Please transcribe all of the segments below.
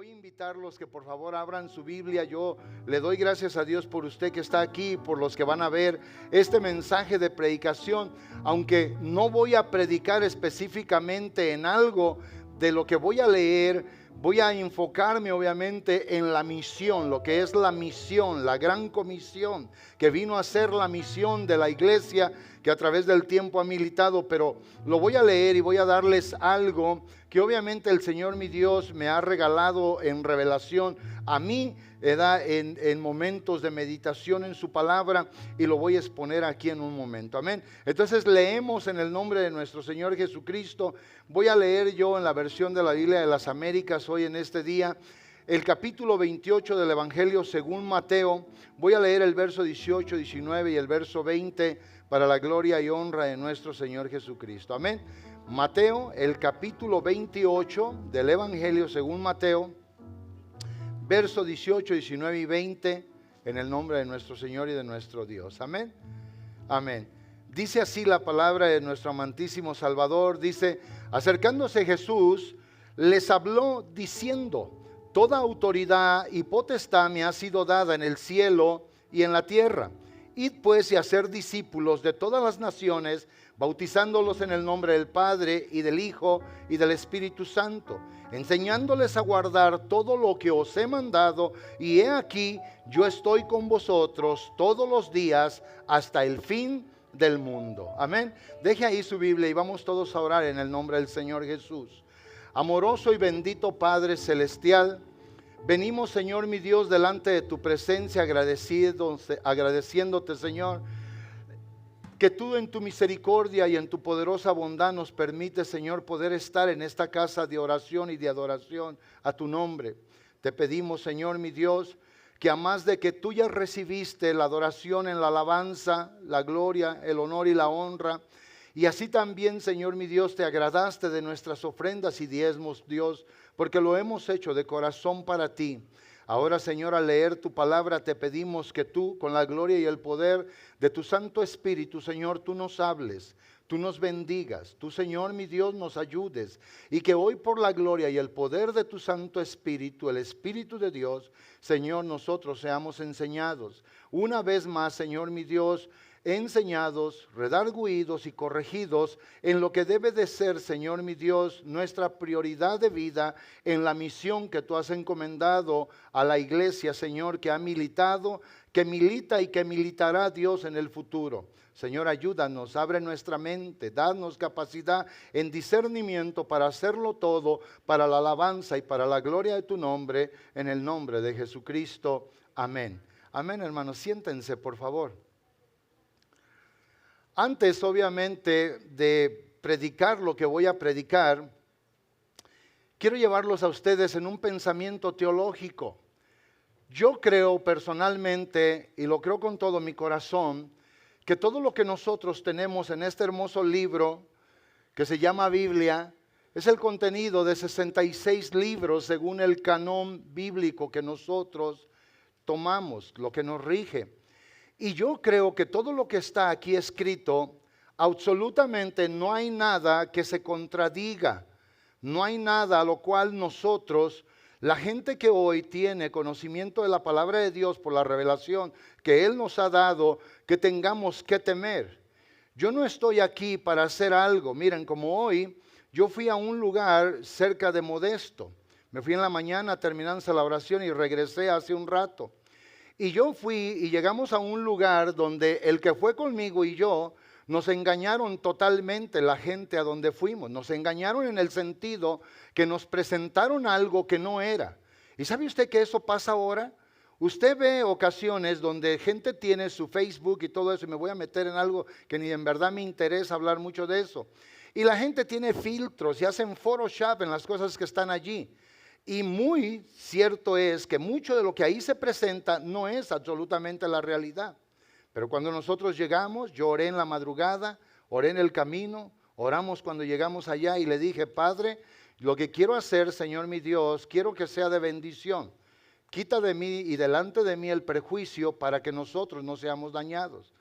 Voy a invitarlos que por favor abran su Biblia. Yo le doy gracias a Dios por usted que está aquí, por los que van a ver este mensaje de predicación. Aunque no voy a predicar específicamente en algo de lo que voy a leer, voy a enfocarme obviamente en la misión, lo que es la misión, la gran comisión, que vino a ser la misión de la iglesia que a través del tiempo ha militado. Pero lo voy a leer y voy a darles algo que obviamente el Señor mi Dios me ha regalado en revelación a mí, en momentos de meditación en su palabra, y lo voy a exponer aquí en un momento. Amén. Entonces leemos en el nombre de nuestro Señor Jesucristo. Voy a leer yo en la versión de la Biblia de las Américas hoy en este día el capítulo 28 del Evangelio según Mateo. Voy a leer el verso 18, 19 y el verso 20 para la gloria y honra de nuestro Señor Jesucristo. Amén. Mateo, el capítulo 28 del Evangelio según Mateo, verso 18, 19 y 20, en el nombre de nuestro Señor y de nuestro Dios. Amén. Amén. Dice así la palabra de nuestro amantísimo Salvador. Dice: acercándose Jesús, les habló diciendo: toda autoridad y potestad me ha sido dada en el cielo y en la tierra. Id pues y hacer discípulos de todas las naciones, bautizándolos en el nombre del Padre y del Hijo y del Espíritu Santo, enseñándoles a guardar todo lo que os he mandado, y he aquí, yo estoy con vosotros todos los días hasta el fin del mundo. Amén. Deje ahí su Biblia y vamos todos a orar en el nombre del Señor Jesús. Amoroso y bendito Padre Celestial, venimos, Señor mi Dios, delante de tu presencia agradeciéndote, Señor, que tú en tu misericordia y en tu poderosa bondad nos permites, Señor, poder estar en esta casa de oración y de adoración a tu nombre. Te pedimos, Señor mi Dios, que a más de que tú ya recibiste la adoración en la alabanza, la gloria, el honor y la honra, y así también, Señor mi Dios, te agradaste de nuestras ofrendas y diezmos, Dios, porque lo hemos hecho de corazón para ti. Ahora, Señor, al leer tu palabra te pedimos que tú, con la gloria y el poder de tu Santo Espíritu, Señor, tú nos hables, tú nos bendigas, tú, Señor mi Dios, nos ayudes, y que hoy por la gloria y el poder de tu Santo Espíritu, el Espíritu de Dios, Señor, nosotros seamos enseñados. Una vez más, Señor mi Dios, enseñados, redarguidos y corregidos en lo que debe de ser, Señor mi Dios, nuestra prioridad de vida en la misión que tú has encomendado a la iglesia, Señor, que ha militado, que milita y que militará, Dios, en el futuro. Señor, ayúdanos, abre nuestra mente, danos capacidad en discernimiento para hacerlo todo para la alabanza y para la gloria de tu nombre, en el nombre de Jesucristo. Amén. Amén, hermanos. Siéntense, por favor. Antes, obviamente, de predicar lo que voy a predicar, quiero llevarlos a ustedes en un pensamiento teológico. Yo creo personalmente, y lo creo con todo mi corazón, que todo lo que nosotros tenemos en este hermoso libro que se llama Biblia es el contenido de 66 libros según el canon bíblico que nosotros tomamos, lo que nos rige. Y yo creo que todo lo que está aquí escrito, absolutamente no hay nada que se contradiga. No hay nada a lo cual nosotros, la gente que hoy tiene conocimiento de la palabra de Dios por la revelación que Él nos ha dado, que tengamos que temer. Yo no estoy aquí para hacer algo. Miren, como hoy, yo fui a un lugar cerca de Modesto. Me fui en la mañana terminando la oración y regresé hace un rato. Y yo fui y llegamos a un lugar donde el que fue conmigo y yo nos engañaron totalmente la gente a donde fuimos. Nos engañaron en el sentido que nos presentaron algo que no era. ¿Y sabe usted que eso pasa ahora? Usted ve ocasiones donde gente tiene su Facebook y todo eso, y me voy a meter en algo que ni en verdad me interesa hablar mucho de eso. Y la gente tiene filtros y hacen Photoshop en las cosas que están allí. Y muy cierto es que mucho de lo que ahí se presenta no es absolutamente la realidad. Pero cuando nosotros llegamos, yo oré en la madrugada, oré en el camino, oramos cuando llegamos allá y le dije: Padre, lo que quiero hacer, Señor mi Dios, quiero que sea de bendición. Quita de mí y delante de mí el prejuicio para que nosotros no seamos dañados.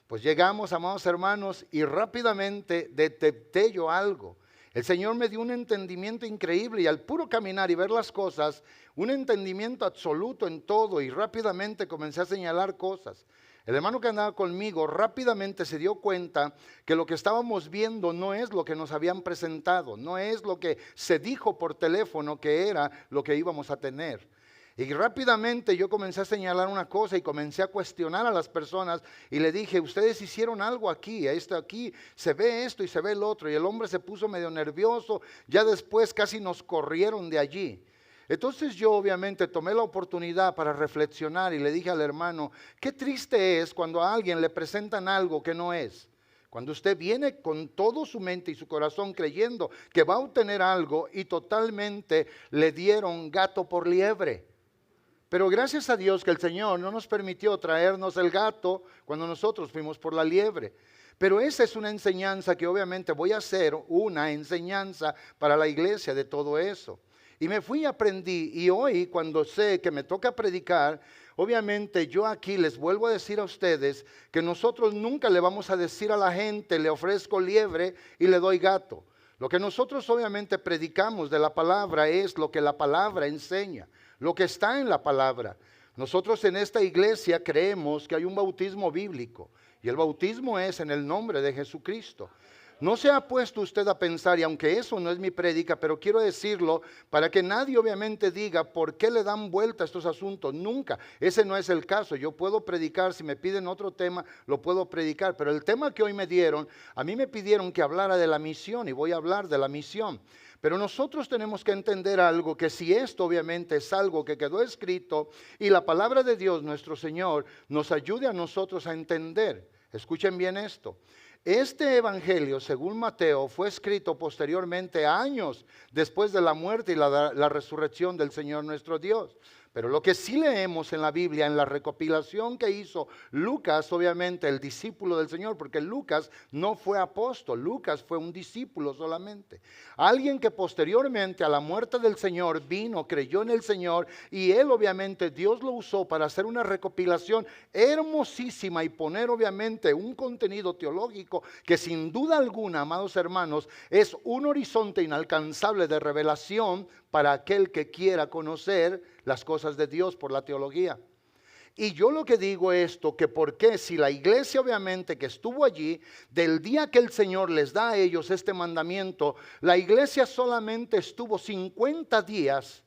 Pues llegamos, amados hermanos, y rápidamente detecté yo algo. El Señor me dio un entendimiento increíble y al puro caminar y ver las cosas, un entendimiento absoluto en todo y rápidamente comencé a señalar cosas. El hermano que andaba conmigo rápidamente se dio cuenta que lo que estábamos viendo no es lo que nos habían presentado, no es lo que se dijo por teléfono que era lo que íbamos a tener. Y rápidamente yo comencé a señalar una cosa y comencé a cuestionar a las personas y le dije, ustedes hicieron algo aquí, aquí se ve esto y se ve el otro. Y el hombre se puso medio nervioso, ya después casi nos corrieron de allí. Entonces yo obviamente tomé la oportunidad para reflexionar y le dije al hermano, qué triste es cuando a alguien le presentan algo que no es. Cuando usted viene con todo su mente y su corazón creyendo que va a obtener algo y totalmente le dieron gato por liebre. Pero gracias a Dios que el Señor no nos permitió traernos el gato cuando nosotros fuimos por la liebre. Pero esa es una enseñanza que obviamente voy a hacer una enseñanza para la iglesia de todo eso. Y me fui y aprendí, y hoy cuando sé que me toca predicar, obviamente yo aquí les vuelvo a decir a ustedes que nosotros nunca le vamos a decir a la gente, le ofrezco liebre y le doy gato. Lo que nosotros obviamente predicamos de la palabra es lo que la palabra enseña, lo que está en la palabra. Nosotros en esta iglesia creemos que hay un bautismo bíblico, y el bautismo es en el nombre de Jesucristo. No se ha puesto usted a pensar, y aunque eso no es mi prédica, pero quiero decirlo para que nadie obviamente diga por qué le dan vuelta a estos asuntos. Nunca, ese no es el caso. Yo puedo predicar, si me piden otro tema, lo puedo predicar. Pero el tema que hoy me dieron, a mí me pidieron que hablara de la misión y voy a hablar de la misión. Pero nosotros tenemos que entender algo, que si esto obviamente es algo que quedó escrito y la palabra de Dios, nuestro Señor, nos ayude a nosotros a entender. Escuchen bien esto. Este evangelio, según Mateo, fue escrito posteriormente, años después de la muerte y la resurrección del Señor nuestro Dios. Pero lo que sí leemos en la Biblia, en la recopilación que hizo Lucas, obviamente el discípulo del Señor, porque Lucas no fue apóstol, Lucas fue un discípulo solamente. Alguien que posteriormente a la muerte del Señor vino, creyó en el Señor y él obviamente Dios lo usó para hacer una recopilación hermosísima y poner obviamente un contenido teológico que sin duda alguna, amados hermanos, es un horizonte inalcanzable de revelación para aquel que quiera conocer las cosas de Dios por la teología. Y yo lo que digo esto, que porque si la iglesia obviamente que estuvo allí, del día que el Señor les da a ellos este mandamiento, la iglesia solamente estuvo 50 días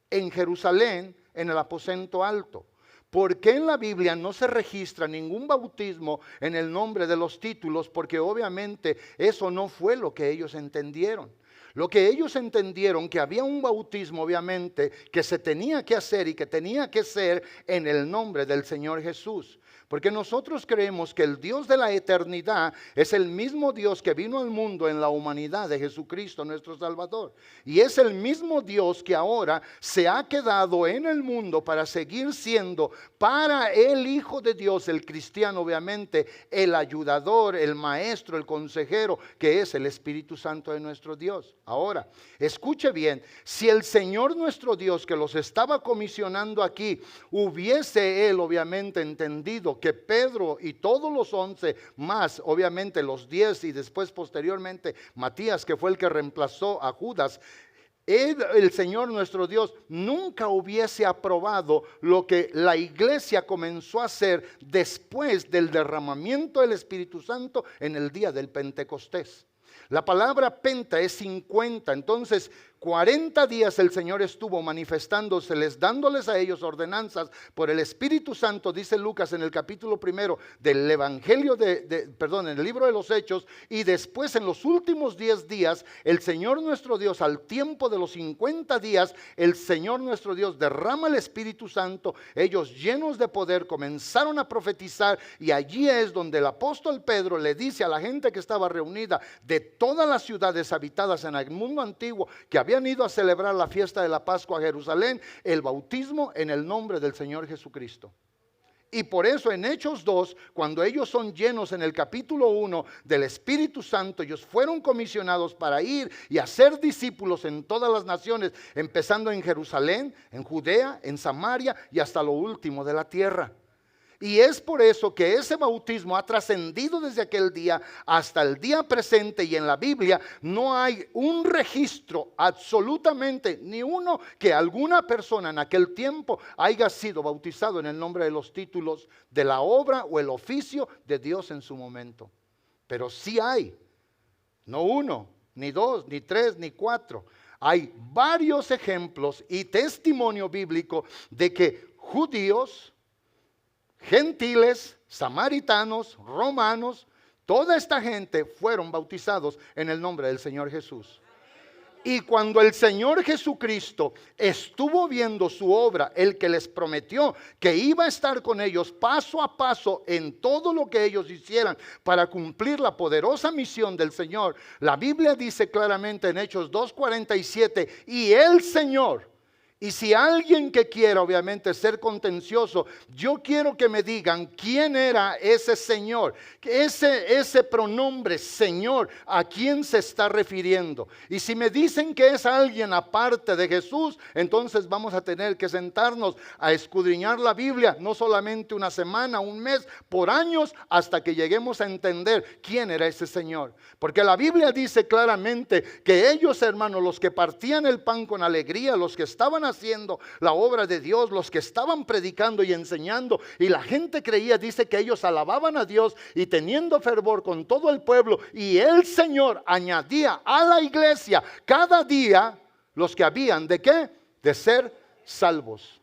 en Jerusalén, en el aposento alto. ¿Por qué en la Biblia no se registra ningún bautismo en el nombre de los títulos? Porque obviamente eso no fue lo que ellos entendieron. Lo que ellos entendieron que había un bautismo obviamente que se tenía que hacer y que tenía que ser en el nombre del Señor Jesús. Porque nosotros creemos que el Dios de la eternidad es el mismo Dios que vino al mundo en la humanidad de Jesucristo nuestro Salvador. Y es el mismo Dios que ahora se ha quedado en el mundo para seguir siendo para el Hijo de Dios, el cristiano obviamente, el ayudador, el maestro, el consejero, que es el Espíritu Santo de nuestro Dios. Ahora, escuche bien, si el Señor nuestro Dios que los estaba comisionando aquí, hubiese él obviamente entendido que Pedro y todos los 11 más, obviamente los 10 y después posteriormente Matías, que fue el que reemplazó a Judas, el Señor nuestro Dios nunca hubiese aprobado lo que la iglesia comenzó a hacer después del derramamiento del Espíritu Santo en el día del Pentecostés. La palabra penta es 50, entonces 40 días el Señor estuvo manifestándoseles, dándoles a ellos ordenanzas por el Espíritu Santo, dice Lucas en el capítulo 1 del Evangelio en el libro de los Hechos, y después en los últimos 10 días, el Señor nuestro Dios, al tiempo de los 50 días, el Señor nuestro Dios derrama el Espíritu Santo, ellos llenos de poder comenzaron a profetizar, y allí es donde el apóstol Pedro le dice a la gente que estaba reunida de todas las ciudades habitadas en el mundo antiguo, que habían ido a celebrar la fiesta de la Pascua a Jerusalén, el bautismo en el nombre del Señor Jesucristo. Y por eso en Hechos 2, cuando ellos son llenos en el capítulo 1 del Espíritu Santo, ellos fueron comisionados para ir y hacer discípulos en todas las naciones, empezando en Jerusalén, en Judea, en Samaria y hasta lo último de la tierra. Y es por eso que ese bautismo ha trascendido desde aquel día hasta el día presente, y en la Biblia no hay un registro, absolutamente ni uno, que alguna persona en aquel tiempo haya sido bautizado en el nombre de los títulos de la obra o el oficio de Dios en su momento. Pero sí hay, no uno, ni dos, ni tres, ni cuatro. Hay varios ejemplos y testimonio bíblico de que judíos, gentiles, samaritanos, romanos, toda esta gente fueron bautizados en el nombre del Señor Jesús. Y cuando el Señor Jesucristo estuvo viendo su obra, el que les prometió que iba a estar con ellos paso a paso en todo lo que ellos hicieran para cumplir la poderosa misión del Señor, la Biblia dice claramente en Hechos 2:47, y el Señor. Y si alguien que quiera obviamente ser contencioso, yo quiero que me digan quién era ese Señor, ese pronombre Señor, a quién se está refiriendo. Y si me dicen que es alguien aparte de Jesús, entonces vamos a tener que sentarnos a escudriñar la Biblia, no solamente una semana, un mes, por años, hasta que lleguemos a entender quién era ese Señor. Porque la Biblia dice claramente que ellos, hermanos, los que partían el pan con alegría, los que estaban haciendo la obra de Dios, los que estaban predicando y enseñando, y la gente creía, dice que ellos alababan a Dios y teniendo fervor con todo el pueblo, y el Señor añadía a la iglesia cada día los que habían de qué, de ser salvos.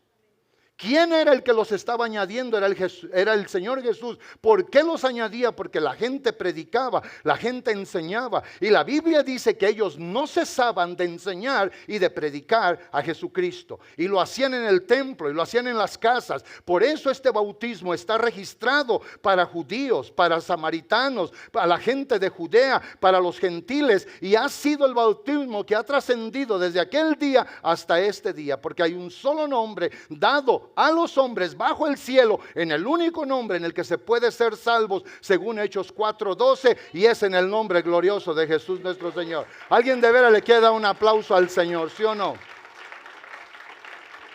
¿Quién era el que los estaba añadiendo? Era el Señor Jesús. ¿Por qué los añadía? Porque la gente predicaba, la gente enseñaba. Y la Biblia dice que ellos no cesaban de enseñar y de predicar a Jesucristo. Y lo hacían en el templo y lo hacían en las casas. Por eso este bautismo está registrado para judíos, para samaritanos, para la gente de Judea, para los gentiles. Y ha sido el bautismo que ha trascendido desde aquel día hasta este día. Porque hay un solo nombre dado a los hombres bajo el cielo, en el único nombre en el que se puede ser salvos, según Hechos 4:12, y es en el nombre glorioso de Jesús nuestro Señor. ¿Alguien de veras le quiere dar un aplauso al Señor, sí o no?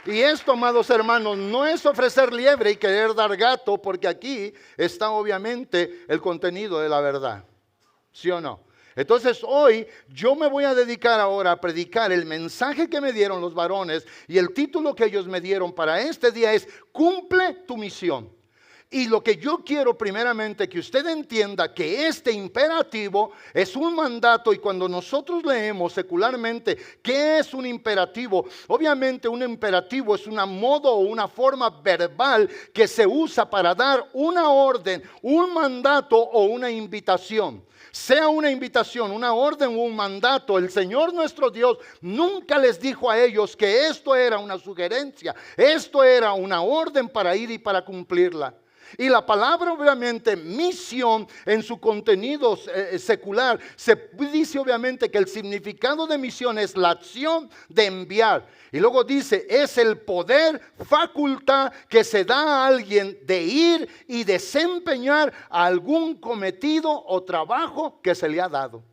Y esto, amados hermanos, no es ofrecer liebre y querer dar gato, porque aquí está obviamente el contenido de la verdad, ¿sí o no? Entonces hoy yo me voy a dedicar ahora a predicar el mensaje que me dieron los varones, y el título que ellos me dieron para este día es Cumple tu misión. Y lo que yo quiero primeramente que usted entienda que este imperativo es un mandato, y cuando nosotros leemos secularmente ¿qué es un imperativo? Obviamente un imperativo es un modo o una forma verbal que se usa para dar una orden, un mandato o una invitación. Sea una invitación, una orden o un mandato, el Señor nuestro Dios nunca les dijo a ellos que esto era una sugerencia, esto era una orden para ir y para cumplirla. Y la palabra obviamente misión en su contenido secular se dice obviamente que el significado de misión es la acción de enviar. Y luego dice es el poder, facultad que se da a alguien de ir y desempeñar algún cometido o trabajo que se le ha dado.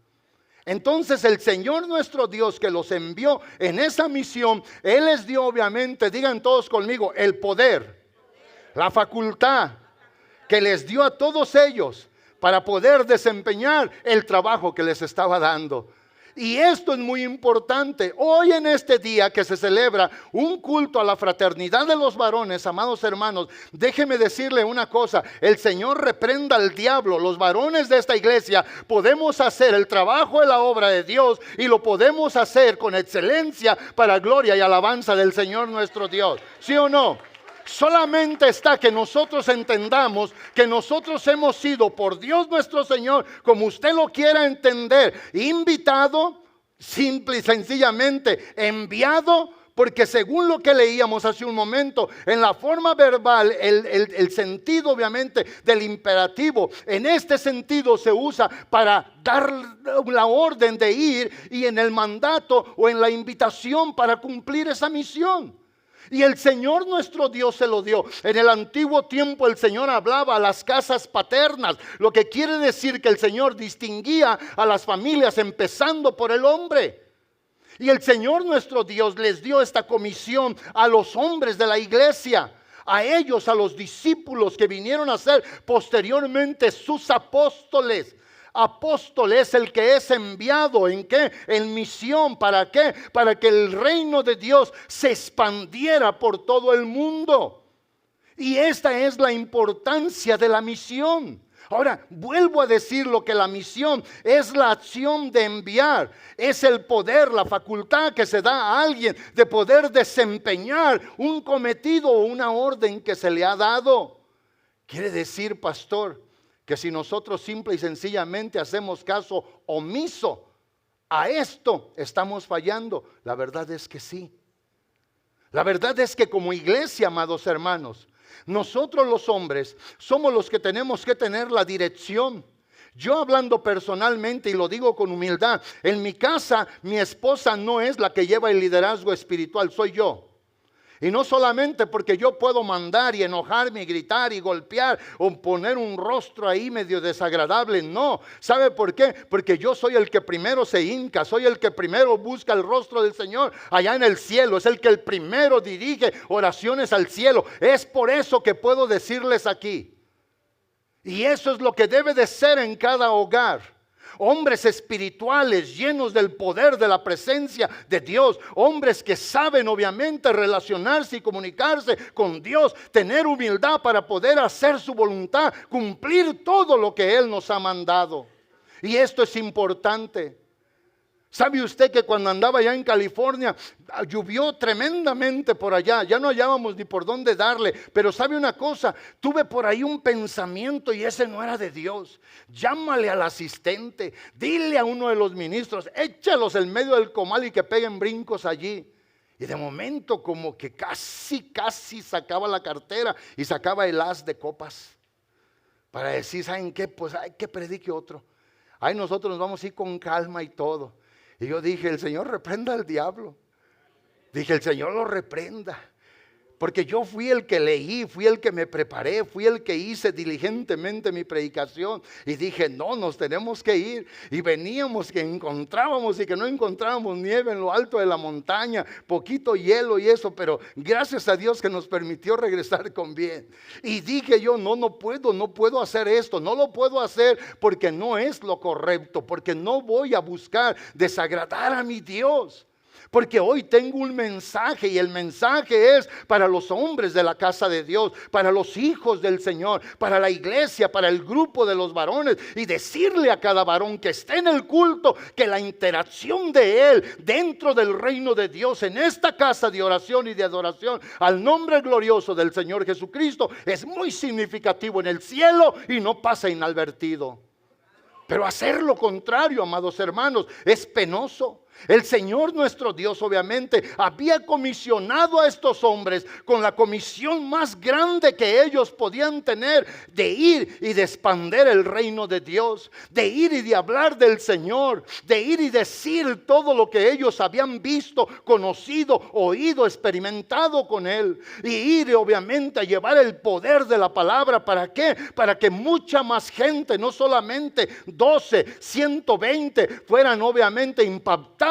Entonces el Señor nuestro Dios que los envió en esa misión, Él les dio obviamente, digan todos conmigo, el poder, la facultad que les dio a todos ellos para poder desempeñar el trabajo que les estaba dando. Y esto es muy importante. Hoy en este día que se celebra un culto a la fraternidad de los varones, amados hermanos, déjeme decirle una cosa, el Señor reprenda al diablo. Los varones de esta iglesia podemos hacer el trabajo de la obra de Dios y lo podemos hacer con excelencia para gloria y alabanza del Señor nuestro Dios. ¿Sí o no? Solamente está que nosotros entendamos que nosotros hemos sido por Dios nuestro Señor, como usted lo quiera entender, invitado, simple y sencillamente enviado, porque según lo que leíamos hace un momento, en la forma verbal, el sentido obviamente del imperativo, en este sentido se usa para dar la orden de ir, y en el mandato o en la invitación para cumplir esa misión. Y el Señor nuestro Dios se lo dio. En el antiguo tiempo el Señor hablaba a las casas paternas, lo que quiere decir que el Señor distinguía a las familias empezando por el hombre. Y el Señor nuestro Dios les dio esta comisión a los hombres de la iglesia. A ellos, a los discípulos que vinieron a ser posteriormente sus apóstoles. Apóstol es el que es enviado, ¿en qué? En misión, ¿para qué? Para que el reino de Dios se expandiera por todo el mundo. Y esta es la importancia de la misión. Ahora, vuelvo a decir lo que la misión es la acción de enviar, es el poder, la facultad que se da a alguien de poder desempeñar un cometido o una orden que se le ha dado. Quiere decir, pastor, que si nosotros simple y sencillamente hacemos caso omiso a esto, estamos fallando. La verdad es que sí. La verdad es que como iglesia, amados hermanos, nosotros los hombres somos los que tenemos que tener la dirección. Yo hablando personalmente y lo digo con humildad, en mi casa mi esposa no es la que lleva el liderazgo espiritual, soy yo. Y no solamente porque yo puedo mandar y enojarme y gritar y golpear o poner un rostro ahí medio desagradable, no. ¿Sabe por qué? Porque yo soy el que primero se hinca, soy el que primero busca el rostro del Señor allá en el cielo. Es el que el primero dirige oraciones al cielo. Es por eso que puedo decirles aquí. Y eso es lo que debe de ser en cada hogar. Hombres espirituales llenos del poder de la presencia de Dios. Hombres que saben obviamente relacionarse y comunicarse con Dios. Tener humildad para poder hacer su voluntad. Cumplir todo lo que Él nos ha mandado. Y esto es importante. ¿Sabe usted que cuando andaba allá en California llovió tremendamente por allá? Ya no hallábamos ni por dónde darle. Pero ¿sabe una cosa? Tuve por ahí un pensamiento y ese no era de Dios. Llámale al asistente, dile a uno de los ministros, échalos en medio del comal y que peguen brincos allí. Y de momento como que casi sacaba la cartera y sacaba el as de copas. Para decir, ¿saben qué? Pues hay que predique otro. Ahí nosotros nos vamos a ir con calma y todo. Y yo dije, el Señor reprenda al diablo. Dije, el Señor lo reprenda. Porque yo fui el que leí, fui el que me preparé, fui el que hice diligentemente mi predicación. Y dije, no, nos tenemos que ir. Y veníamos que encontrábamos y que no encontrábamos nieve en lo alto de la montaña, poquito hielo y eso. Pero gracias a Dios que nos permitió regresar con bien. Y dije yo, no puedo hacer esto. No lo puedo hacer porque no es lo correcto. Porque no voy a buscar desagradar a mi Dios. Porque hoy tengo un mensaje y el mensaje es para los hombres de la casa de Dios, para los hijos del Señor, para la iglesia, para el grupo de los varones. Y decirle a cada varón que esté en el culto que la interacción de él dentro del reino de Dios en esta casa de oración y de adoración al nombre glorioso del Señor Jesucristo es muy significativo en el cielo y no pasa inadvertido. Pero hacer lo contrario, amados hermanos, es penoso. El Señor nuestro Dios obviamente había comisionado a estos hombres con la comisión más grande que ellos podían tener de ir y de expandir el reino de Dios, de ir y de hablar del Señor, de ir y decir todo lo que ellos habían visto, conocido, oído, experimentado con Él, y ir obviamente a llevar el poder de la palabra. ¿Para qué? Para que mucha más gente, no solamente 12, 120 fueran obviamente impactados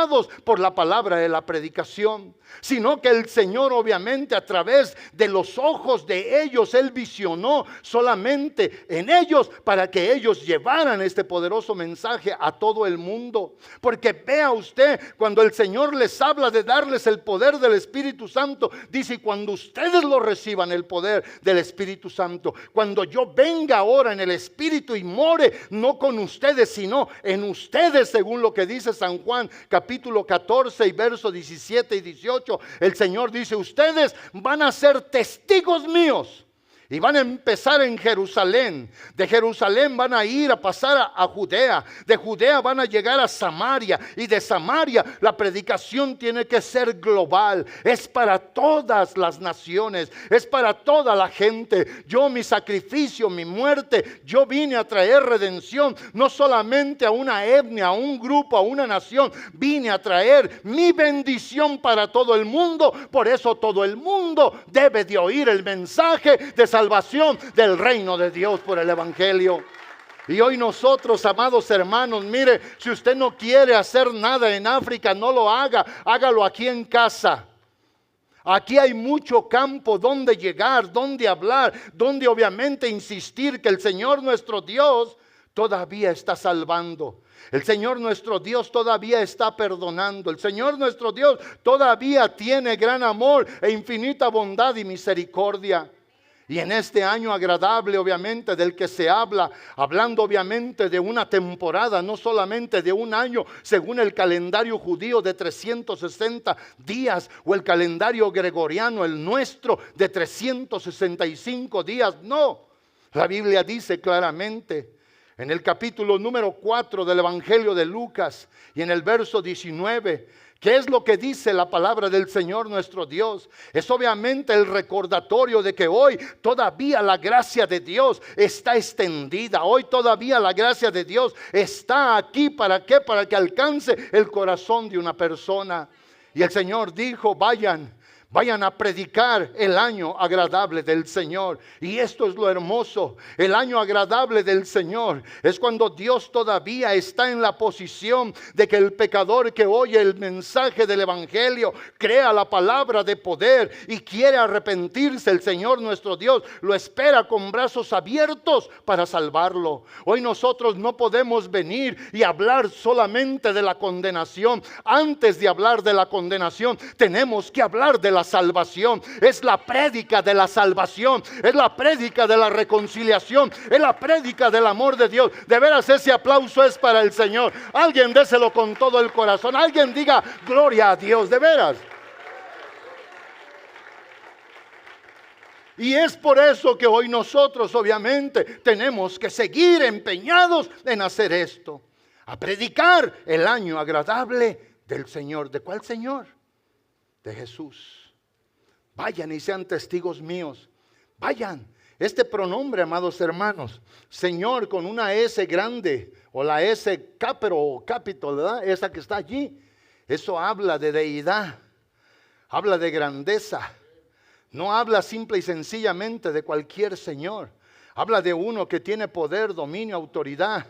por la palabra de la predicación, sino que el Señor obviamente a través de los ojos de ellos, Él visionó solamente en ellos para que ellos llevaran este poderoso mensaje a todo el mundo. Porque vea usted, cuando el Señor les habla de darles el poder del Espíritu Santo, dice, cuando ustedes lo reciban el poder del Espíritu Santo, cuando yo venga ahora en el Espíritu y more, no con ustedes, sino en ustedes, según lo que dice San Juan capítulo 14 y versos 17 y 18, el Señor dice, ustedes van a ser testigos míos. Y van a empezar en Jerusalén. De Jerusalén van a ir a pasar a Judea. De Judea van a llegar a Samaria. Y de Samaria la predicación tiene que ser global. Es para todas las naciones. Es para toda la gente. Yo, mi sacrificio, mi muerte, yo vine a traer redención. No solamente a una etnia, a un grupo, a una nación. Vine a traer mi bendición para todo el mundo. Por eso todo el mundo debe de oír el mensaje de salvación del reino de Dios por el evangelio. Y hoy nosotros, amados hermanos, mire, si usted no quiere hacer nada en África, no lo haga, hágalo aquí en casa. Aquí hay mucho campo donde llegar, donde hablar, donde obviamente insistir que el Señor nuestro Dios todavía está salvando. El Señor nuestro Dios todavía está perdonando. El Señor nuestro Dios todavía tiene gran amor e infinita bondad y misericordia. Y en este año agradable, obviamente, del que se habla, hablando obviamente de una temporada, no solamente de un año, según el calendario judío de 360 días, o el calendario gregoriano, el nuestro, de 365 días. No, la Biblia dice claramente, en el capítulo número 4 del Evangelio de Lucas, y en el verso 19, ¿qué es lo que dice la palabra del Señor nuestro Dios? Es obviamente el recordatorio de que hoy todavía la gracia de Dios está extendida. Hoy todavía la gracia de Dios está aquí. ¿Para qué? Para que alcance el corazón de una persona. Y el Señor dijo, vayan a predicar el año agradable del Señor. Y esto es lo hermoso. El año agradable del Señor es cuando Dios todavía está en la posición de que el pecador que oye el mensaje del Evangelio, crea la palabra de poder y quiere arrepentirse, el Señor nuestro Dios lo espera con brazos abiertos para salvarlo. Hoy nosotros no podemos venir y hablar solamente de la condenación. Antes de hablar de la condenación, tenemos que hablar de la salvación. Es la prédica de la salvación, es la prédica de la reconciliación, es la prédica del amor de Dios. De veras, ese aplauso es para el Señor. Alguien déselo con todo el corazón. Alguien diga gloria a Dios, de veras. Y es por eso que hoy nosotros obviamente tenemos que seguir empeñados en hacer esto, a predicar el año agradable del Señor. ¿De cuál Señor? De Jesús. Vayan y sean testigos míos. Vayan. Este pronombre, amados hermanos, Señor con una S grande, o la S capero o capital, ¿verdad? Esa que está allí. Eso habla de deidad, habla de grandeza. No habla simple y sencillamente de cualquier Señor. Habla de uno que tiene poder, dominio, autoridad.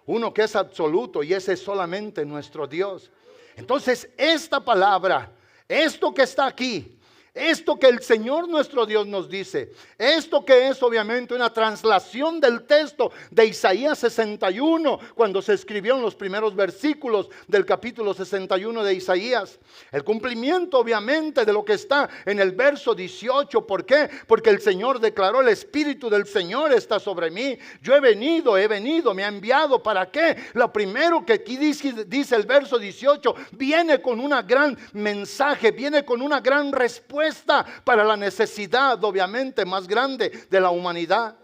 Uno que es absoluto, y ese es solamente nuestro Dios. Entonces esta palabra, esto que está aquí, esto que el Señor nuestro Dios nos dice, esto que es obviamente una translación del texto de Isaías 61, cuando se escribieron los primeros versículos del capítulo 61 de Isaías. El cumplimiento obviamente de lo que está en el verso 18. ¿Por qué? Porque el Señor declaró, el Espíritu del Señor está sobre mí. Yo he venido, me ha enviado. ¿Para qué? Lo primero que aquí dice el verso 18, viene con una gran mensaje, viene con una gran respuesta para la necesidad obviamente más grande de la humanidad.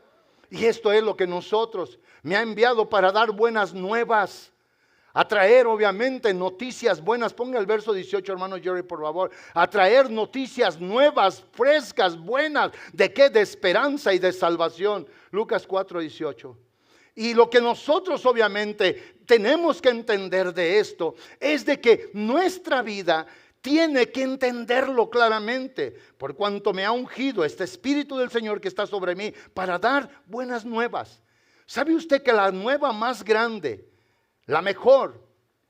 Y esto es lo que nosotros, me ha enviado para dar buenas nuevas, a traer obviamente noticias buenas. Ponga el verso 18, hermano Jerry, por favor. A traer noticias nuevas, frescas, buenas. ¿De qué? De esperanza y de salvación. Lucas 4:18. Y lo que nosotros obviamente tenemos que entender de esto es de que nuestra vida tiene que entenderlo claramente, por cuanto me ha ungido este Espíritu del Señor que está sobre mí para dar buenas nuevas. ¿Sabe usted que la nueva más grande, la mejor,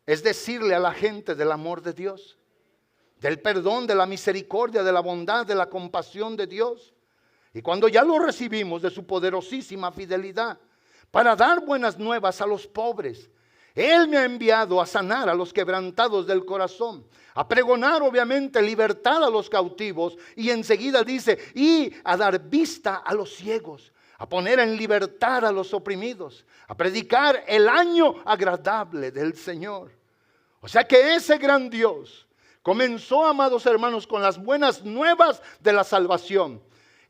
es decirle a la gente del amor de Dios, del perdón, de la misericordia, de la bondad, de la compasión de Dios? Y cuando ya lo recibimos, de su poderosísima fidelidad, para dar buenas nuevas a los pobres. Él me ha enviado a sanar a los quebrantados del corazón, a pregonar obviamente libertad a los cautivos, y enseguida dice, y a dar vista a los ciegos, a poner en libertad a los oprimidos, a predicar el año agradable del Señor. O sea que ese gran Dios comenzó, amados hermanos, con las buenas nuevas de la salvación.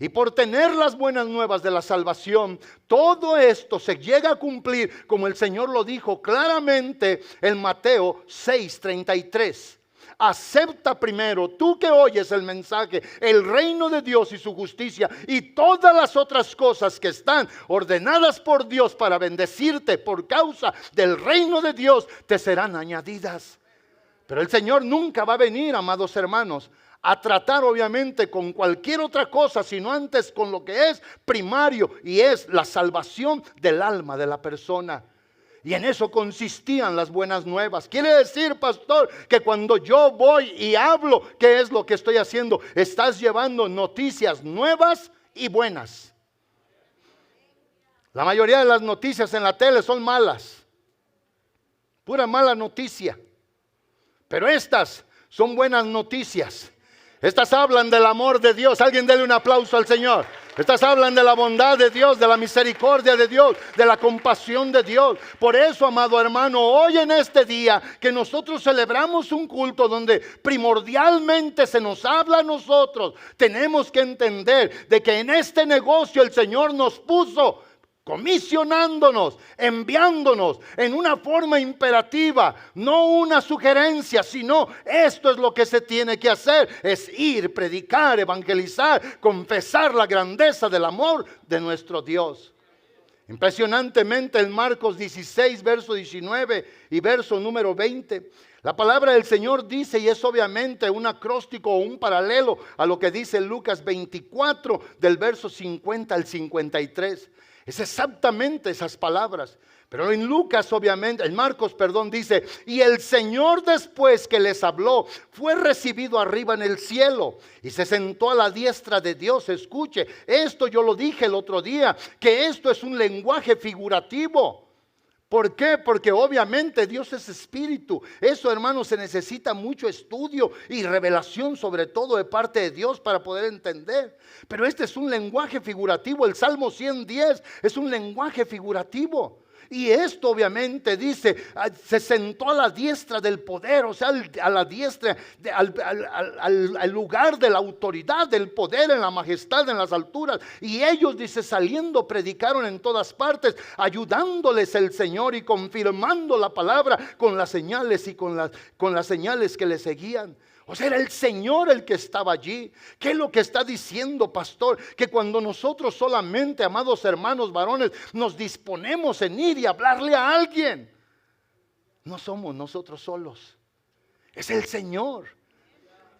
Y por tener las buenas nuevas de la salvación, todo esto se llega a cumplir, como el Señor lo dijo claramente en Mateo 6:33. Acepta primero, tú que oyes el mensaje, el reino de Dios y su justicia, y todas las otras cosas que están ordenadas por Dios para bendecirte por causa del reino de Dios te serán añadidas. Pero el Señor nunca va a venir, amados hermanos, a tratar obviamente con cualquier otra cosa, sino antes con lo que es primario, y es la salvación del alma de la persona. Y en eso consistían las buenas nuevas. Quiere decir, pastor, que cuando yo voy y hablo, ¿qué es lo que estoy haciendo? Estás llevando noticias nuevas y buenas. La mayoría de las noticias en la tele son malas. Pura mala noticia. Pero estas son buenas noticias. Estas hablan del amor de Dios. Alguien dele un aplauso al Señor. Estas hablan de la bondad de Dios, de la misericordia de Dios, de la compasión de Dios. Por eso, amado hermano, hoy en este día que nosotros celebramos un culto donde primordialmente se nos habla a nosotros, tenemos que entender de que en este negocio el Señor nos puso comisionándonos, enviándonos en una forma imperativa, no una sugerencia, sino esto es lo que se tiene que hacer, es ir, predicar, evangelizar, confesar la grandeza del amor de nuestro Dios. Impresionantemente en Marcos 16, verso 19 y verso número 20, la palabra del Señor dice, y es obviamente un acróstico o un paralelo a lo que dice Lucas 24 del verso 50 al 53. Es exactamente esas palabras. Pero en Lucas, obviamente, en Marcos, perdón, dice, y el Señor después que les habló, fue recibido arriba en el cielo y se sentó a la diestra de Dios. Escuche, esto yo lo dije el otro día, que esto es un lenguaje figurativo. ¿Por qué? Porque obviamente Dios es espíritu. Eso, hermanos, se necesita mucho estudio y revelación, sobre todo de parte de Dios, para poder entender. Pero este es un lenguaje figurativo. El Salmo 110 es un lenguaje figurativo. Y esto obviamente dice, se sentó a la diestra del poder, o sea, a la diestra, al lugar de la autoridad, del poder, en la majestad, en las alturas. Y ellos, dice, saliendo, predicaron en todas partes, ayudándoles el Señor y confirmando la palabra con las señales y con las señales que le seguían. O sea, era el Señor el que estaba allí. ¿Qué es lo que está diciendo, pastor? Que cuando nosotros solamente, amados hermanos varones, nos disponemos en ir y hablarle a alguien, no somos nosotros solos. Es el Señor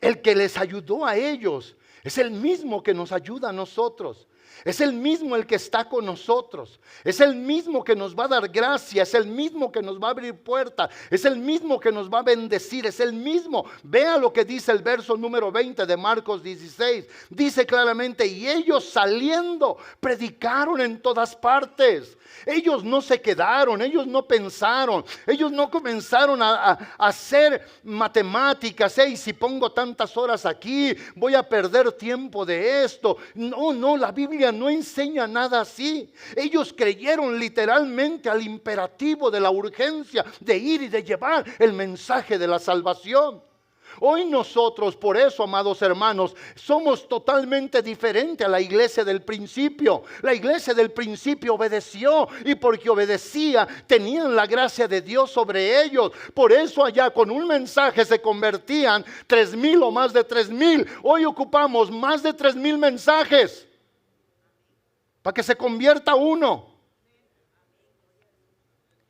el que les ayudó a ellos. Es el mismo que nos ayuda a nosotros. Es el mismo el que está con nosotros. Es el mismo que nos va a dar gracia. Es el mismo que nos va a abrir puertas. Es el mismo que nos va a bendecir. Es el mismo. Vea lo que dice el verso número 20 de Marcos 16. Dice claramente, y ellos saliendo predicaron en todas partes. Ellos no se quedaron, ellos no pensaron, ellos no comenzaron a hacer matemáticas. Y si pongo tantas horas aquí, voy a perder tiempo de esto. No, la Biblia no enseña nada así. Ellos creyeron literalmente al imperativo de la urgencia de ir y de llevar el mensaje de la salvación. Hoy nosotros, por eso, amados hermanos, somos totalmente diferentes a la iglesia del principio. La iglesia del principio obedeció, y porque obedecía, tenían la gracia de Dios sobre ellos. Por eso allá con un mensaje se convertían 3,000 o más de 3,000. Hoy ocupamos más de 3,000 mensajes para que se convierta uno.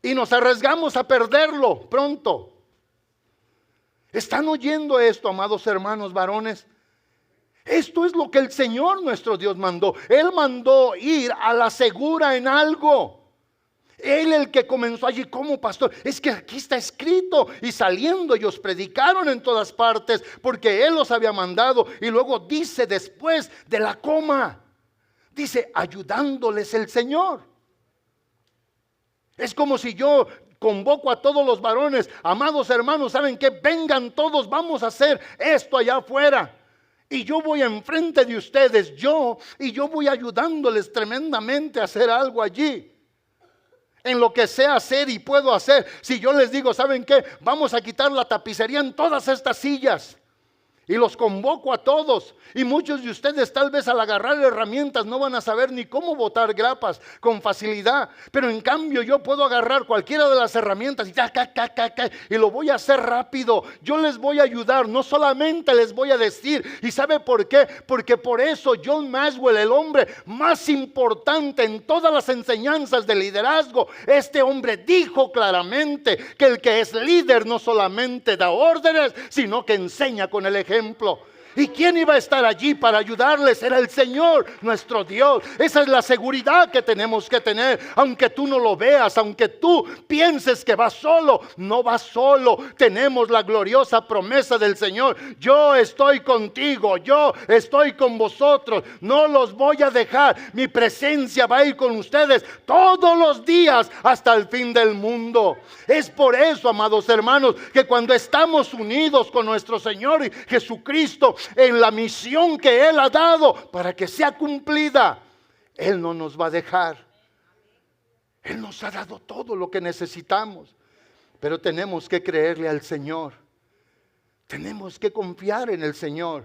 Y nos arriesgamos a perderlo pronto. ¿Están oyendo esto, amados hermanos varones? Esto es lo que el Señor nuestro Dios mandó. Él mandó ir a la segura en algo. Él el que comenzó allí como pastor. Es que aquí está escrito. Y saliendo ellos predicaron en todas partes, porque Él los había mandado. Y luego dice después de la coma, dice ayudándoles el Señor. Es como si yo convoco a todos los varones, amados hermanos, ¿saben qué? Vengan todos, vamos a hacer esto allá afuera. Y yo voy enfrente de ustedes, yo voy ayudándoles tremendamente a hacer algo allí. En lo que sé hacer y puedo hacer. Si yo les digo, ¿saben qué? Vamos a quitar la tapicería en todas estas sillas. Y los convoco a todos. Y muchos de ustedes tal vez al agarrar herramientas no van a saber ni cómo botar grapas con facilidad. Pero en cambio yo puedo agarrar cualquiera de las herramientas y lo voy a hacer rápido. Yo les voy a ayudar, no solamente les voy a decir. ¿Y sabe por qué? Porque por eso John Maxwell, el hombre más importante en todas las enseñanzas de liderazgo, este hombre dijo claramente que el que es líder no solamente da órdenes, sino que enseña con el ejemplo. ¿Y quién iba a estar allí para ayudarles? Era el Señor, nuestro Dios. Esa es la seguridad que tenemos que tener. Aunque tú no lo veas, aunque tú pienses que vas solo, no vas solo. Tenemos la gloriosa promesa del Señor. Yo estoy contigo, yo estoy con vosotros. No los voy a dejar. Mi presencia va a ir con ustedes todos los días hasta el fin del mundo. Es por eso, amados hermanos, que cuando estamos unidos con nuestro Señor Jesucristo, en la misión que Él ha dado para que sea cumplida, Él no nos va a dejar. Él nos ha dado todo lo que necesitamos, pero tenemos que creerle al Señor. Tenemos que confiar en el Señor.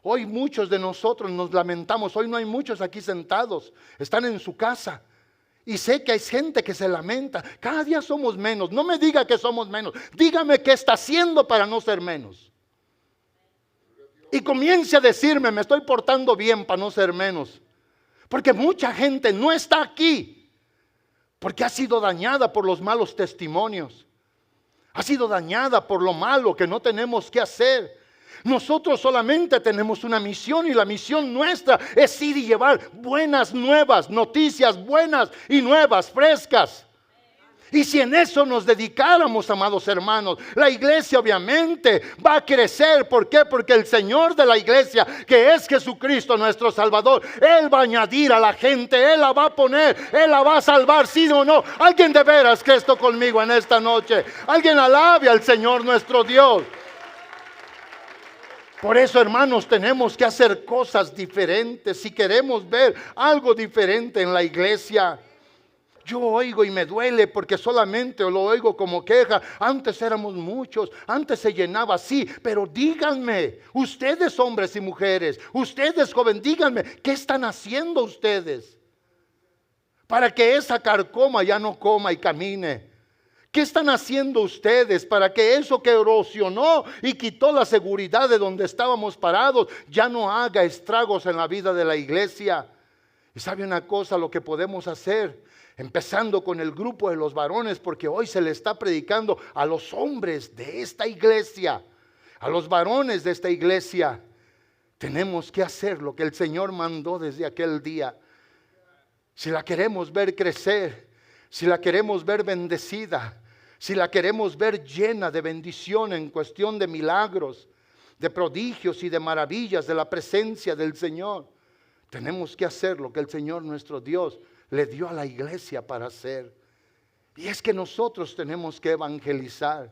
Hoy muchos de nosotros nos lamentamos. Hoy no hay muchos aquí sentados, están en su casa. Y sé que hay gente que se lamenta. Cada día somos menos. No me diga que somos menos, dígame qué está haciendo para no ser menos. Y comience a decirme, me estoy portando bien para no ser menos. Porque mucha gente no está aquí porque ha sido dañada por los malos testimonios. Ha sido dañada por lo malo que no tenemos que hacer. Nosotros solamente tenemos una misión, y la misión nuestra es ir y llevar buenas nuevas, noticias buenas y nuevas, frescas. Y si en eso nos dedicáramos, amados hermanos, la iglesia obviamente va a crecer. ¿Por qué? Porque el Señor de la iglesia, que es Jesucristo nuestro Salvador, Él va a añadir a la gente, Él la va a poner, Él la va a salvar, ¿sí o no? Alguien de veras que esto conmigo en esta noche. Alguien alabe al Señor nuestro Dios. Por eso, hermanos, tenemos que hacer cosas diferentes si queremos ver algo diferente en la iglesia. Yo oigo y me duele porque solamente lo oigo como queja. Antes éramos muchos, antes se llenaba así. Pero díganme, ustedes hombres y mujeres, ustedes jóvenes, díganme, ¿qué están haciendo ustedes para que esa carcoma ya no coma y camine? ¿Qué están haciendo ustedes para que eso que erosionó y quitó la seguridad de donde estábamos parados ya no haga estragos en la vida de la iglesia? Y sabe una cosa, lo que podemos hacer, empezando con el grupo de los varones, porque hoy se le está predicando a los hombres de esta iglesia, a los varones de esta iglesia. Tenemos que hacer lo que el Señor mandó desde aquel día. Si la queremos ver crecer, si la queremos ver bendecida, si la queremos ver llena de bendición en cuestión de milagros, de prodigios y de maravillas de la presencia del Señor, tenemos que hacer lo que el Señor nuestro Dios le dio a la iglesia para hacer. Y es que nosotros tenemos que evangelizar.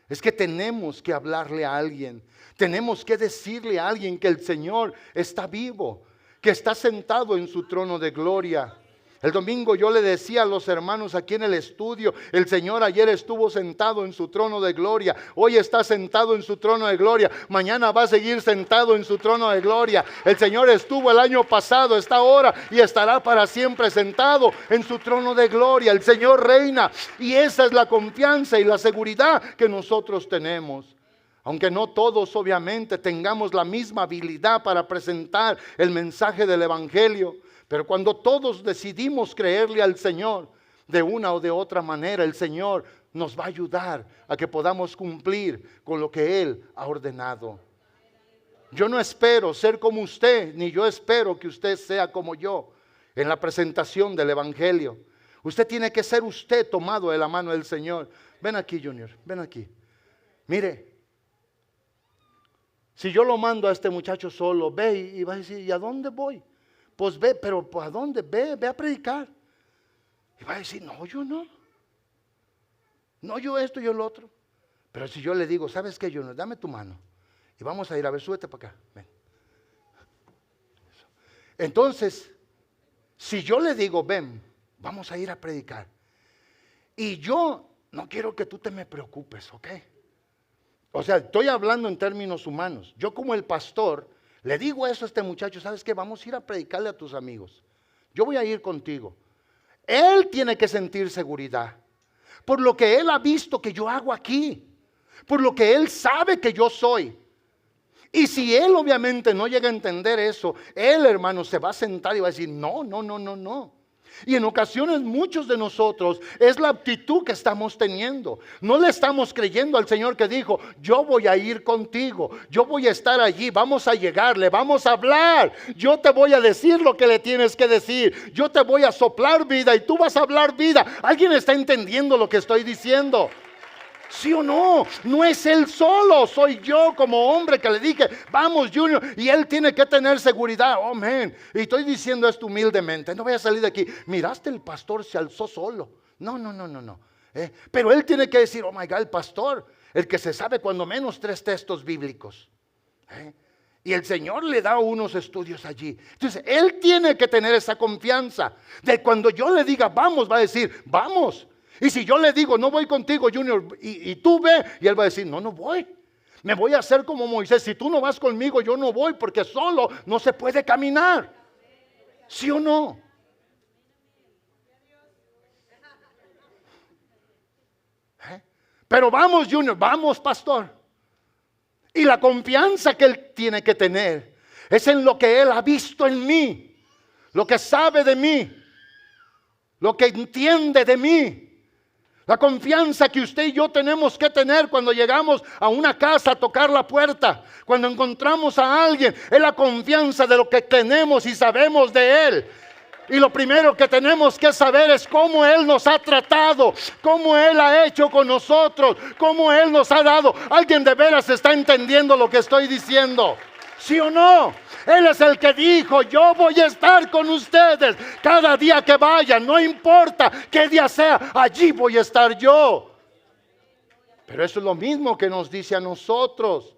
Es que tenemos que hablarle a alguien. Tenemos que decirle a alguien que el Señor está vivo, que está sentado en su trono de gloria. El domingo yo le decía a los hermanos aquí en el estudio, el Señor ayer estuvo sentado en su trono de gloria, hoy está sentado en su trono de gloria, mañana va a seguir sentado en su trono de gloria. El Señor estuvo el año pasado, está ahora y estará para siempre sentado en su trono de gloria. El Señor reina, y esa es la confianza y la seguridad que nosotros tenemos. Aunque no todos obviamente tengamos la misma habilidad para presentar el mensaje del evangelio, pero cuando todos decidimos creerle al Señor de una o de otra manera, el Señor nos va a ayudar a que podamos cumplir con lo que Él ha ordenado. Yo no espero ser como usted, ni yo espero que usted sea como yo en la presentación del evangelio. Usted tiene que ser usted tomado de la mano del Señor. Ven aquí, Junior, ven aquí. Mire, si yo lo mando a este muchacho solo, ve y va a decir, ¿y a dónde voy? Pues ve, pero ¿a dónde? Ve a predicar. Y va a decir, no, yo no. No, yo esto, yo lo otro. Pero si yo le digo, ¿sabes qué, Junior? Dame tu mano. Y vamos a ir, a ver, súbete para acá. Ven. Entonces, si yo le digo, ven, vamos a ir a predicar. Y yo no quiero que tú te me preocupes, ¿ok? O sea, estoy hablando en términos humanos. Yo como el pastor le digo eso a este muchacho, ¿sabes qué? Vamos a ir a predicarle a tus amigos. Yo voy a ir contigo. Él tiene que sentir seguridad por lo que él ha visto que yo hago aquí, por lo que él sabe que yo soy. Y si él obviamente no llega a entender eso, él, hermano, se va a sentar y va a decir, no. Y en ocasiones muchos de nosotros es la actitud que estamos teniendo. No le estamos creyendo al Señor que dijo, yo voy a ir contigo, yo voy a estar allí, vamos a llegarle, vamos a hablar. Yo te voy a decir lo que le tienes que decir. Yo te voy a soplar vida y tú vas a hablar vida. ¿Alguien está entendiendo lo que estoy diciendo? ¿Sí o no? No es él solo, soy yo como hombre que le dije, vamos Junior, y él tiene que tener seguridad. Oh, man. Y estoy diciendo esto humildemente, no voy a salir de aquí, miraste, el pastor se alzó solo. No. Pero él tiene que decir, oh my God, el pastor, el que se sabe cuando menos 3 textos bíblicos. Y el Señor le da unos estudios allí. Entonces, él tiene que tener esa confianza de cuando yo le diga, vamos, va a decir, vamos. Y si yo le digo, no voy contigo, Junior, y tú ve, y él va a decir, no voy. Me voy a hacer como Moisés. Si tú no vas conmigo, yo no voy, porque solo no se puede caminar. ¿Sí o no? Pero vamos, Junior, vamos, pastor. Y la confianza que él tiene que tener es en lo que él ha visto en mí, lo que sabe de mí, lo que entiende de mí. La confianza que usted y yo tenemos que tener cuando llegamos a una casa a tocar la puerta, cuando encontramos a alguien, es la confianza de lo que tenemos y sabemos de él. Y lo primero que tenemos que saber es cómo él nos ha tratado, cómo él ha hecho con nosotros, cómo él nos ha dado. ¿Alguien de veras está entendiendo lo que estoy diciendo? ¿Sí o no? Él es el que dijo, yo voy a estar con ustedes cada día que vayan, no importa qué día sea, allí voy a estar yo. Pero eso es lo mismo que nos dice a nosotros.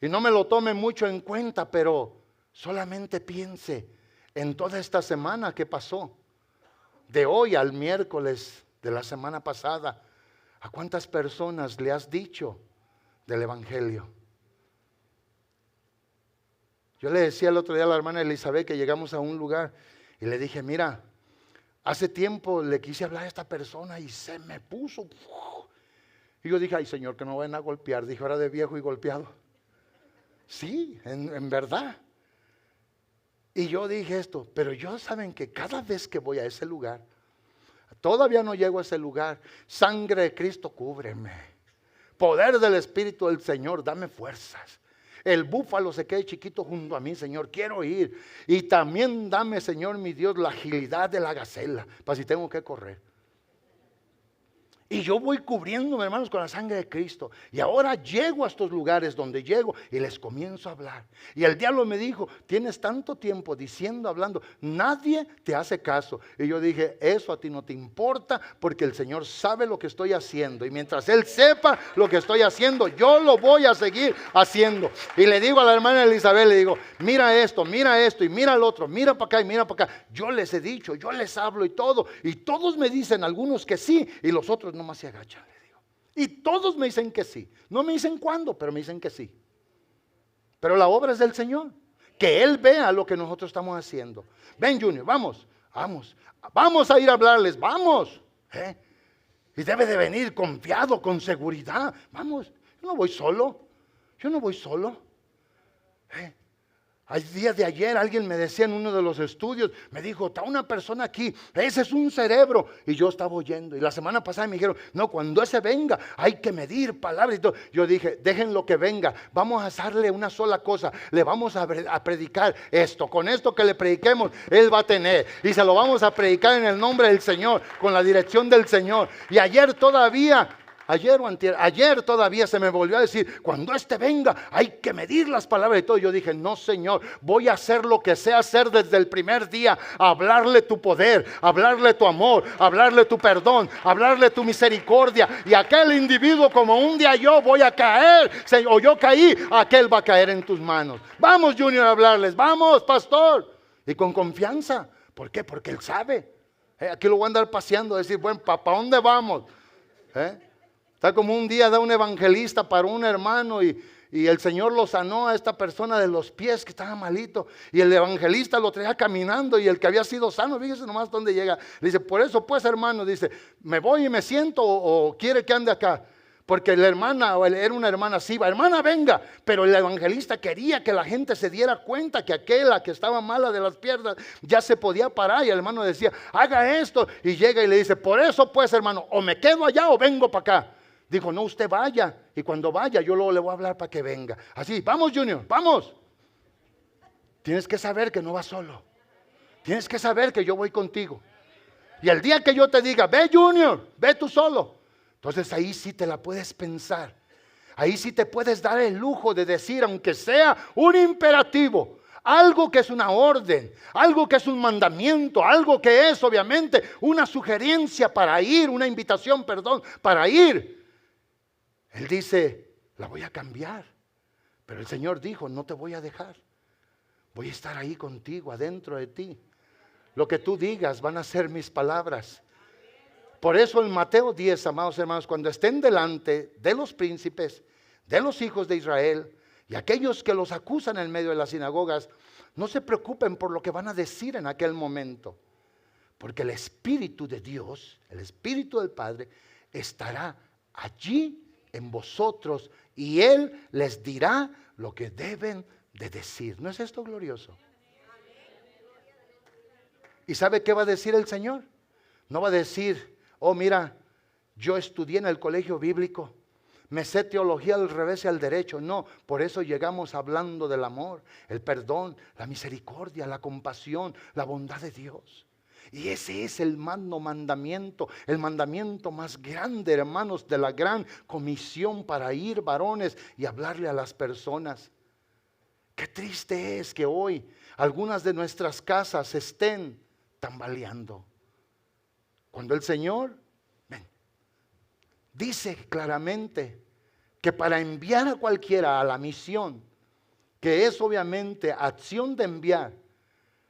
Y no me lo tome mucho en cuenta, pero solamente piense en toda esta semana que pasó. De hoy al miércoles de la semana pasada, ¿a cuántas personas le has dicho del Evangelio? Yo le decía el otro día a la hermana Elizabeth que llegamos a un lugar y le dije, mira, hace tiempo le quise hablar a esta persona y se me puso. Y yo dije, ay Señor, que no vayan a golpear. Dije, ahora de viejo y golpeado. Sí, en verdad. Y yo dije esto, pero yo saben que cada vez que voy a ese lugar, todavía no llego a ese lugar, sangre de Cristo cúbreme. Poder del Espíritu del Señor, dame fuerzas. El búfalo se quede chiquito junto a mí, Señor, quiero ir. Y también dame, Señor, mi Dios, la agilidad de la gacela, para si tengo que correr. Y yo voy cubriéndome, hermanos, con la sangre de Cristo. Y ahora llego a estos lugares donde llego y les comienzo a hablar. Y el diablo me dijo, tienes tanto tiempo diciendo, hablando, nadie te hace caso. Y yo dije, eso a ti no te importa porque el Señor sabe lo que estoy haciendo. Y mientras Él sepa lo que estoy haciendo, yo lo voy a seguir haciendo. Y le digo a la hermana Elizabeth, le digo, mira esto y mira el otro, mira para acá y mira para acá. Yo les he dicho, yo les hablo y todo. Y todos me dicen, algunos que sí y los otros no. Nomás se agachan, le digo. Y todos me dicen que sí. No me dicen cuándo, pero me dicen que sí. Pero la obra es del Señor. Que Él vea lo que nosotros estamos haciendo. Ven, Junior, vamos a ir a hablarles, vamos. Y debe de venir confiado, con seguridad. Vamos, yo no voy solo. Al día de ayer alguien me decía en uno de los estudios, me dijo, está una persona aquí, ese es un cerebro. Y yo estaba oyendo. Y la semana pasada me dijeron, no, cuando ese venga hay que medir palabras y todo. Yo dije, déjenlo que venga, vamos a hacerle una sola cosa, le vamos a predicar esto. Con esto que le prediquemos, Él va a tener. Y se lo vamos a predicar en el nombre del Señor, con la dirección del Señor. Y ayer todavía se me volvió a decir, cuando este venga hay que medir las palabras y todo. Yo dije, no Señor, voy a hacer lo que sé hacer desde el primer día, hablarle tu poder, hablarle tu amor, hablarle tu perdón, hablarle tu misericordia. Y aquel individuo, como un día yo voy a caer, o yo caí, aquel va a caer en tus manos. Vamos, Junior, a hablarles, vamos, pastor. Y con confianza. ¿Por qué? Porque Él sabe. Aquí lo voy a andar paseando, decir, bueno, ¿para dónde vamos? Está como un día da un evangelista para un hermano y el Señor lo sanó a esta persona de los pies que estaba malito. Y el evangelista lo traía caminando y el que había sido sano, fíjese nomás dónde llega. Le dice, por eso pues hermano, dice, ¿me voy y me siento o quiere que ande acá? porque la hermana, era una hermana así, hermana venga, pero el evangelista quería que la gente se diera cuenta que aquella que estaba mala de las piernas ya se podía parar, y el hermano decía, haga esto, y llega y le dice, por eso pues hermano, o me quedo allá o vengo para acá. Dijo, no, usted vaya, y cuando vaya yo luego le voy a hablar para que venga. Así, vamos Junior, vamos. Tienes que saber que no vas solo. Tienes que saber que yo voy contigo. Y el día que yo te diga, ve Junior, ve tú solo. Entonces ahí sí te la puedes pensar. Ahí sí te puedes dar el lujo de decir, aunque sea un imperativo, algo que es una orden, algo que es un mandamiento, algo que es obviamente una sugerencia para ir, una invitación, perdón, para ir. Él dice, la voy a cambiar. Pero el Señor dijo, no te voy a dejar. Voy a estar ahí contigo, adentro de ti. Lo que tú digas van a ser mis palabras. Por eso en Mateo 10, amados hermanos, cuando estén delante de los príncipes, de los hijos de Israel, y aquellos que los acusan en medio de las sinagogas, no se preocupen por lo que van a decir en aquel momento. Porque el Espíritu de Dios, el Espíritu del Padre, estará allí en vosotros y Él les dirá lo que deben de decir. ¿No es esto glorioso? ¿Y sabe qué va a decir el Señor? No va a decir, oh mira, yo estudié en el colegio bíblico, me sé teología al revés y al derecho. No, por eso llegamos hablando del amor, el perdón, la misericordia, la compasión, la bondad de Dios. Y ese es el magno mandamiento, el mandamiento más grande, hermanos, de la gran comisión para ir, varones, y hablarle a las personas. Qué triste es que hoy algunas de nuestras casas estén tambaleando. Cuando el Señor dice claramente que para enviar a cualquiera a la misión, que es obviamente acción de enviar,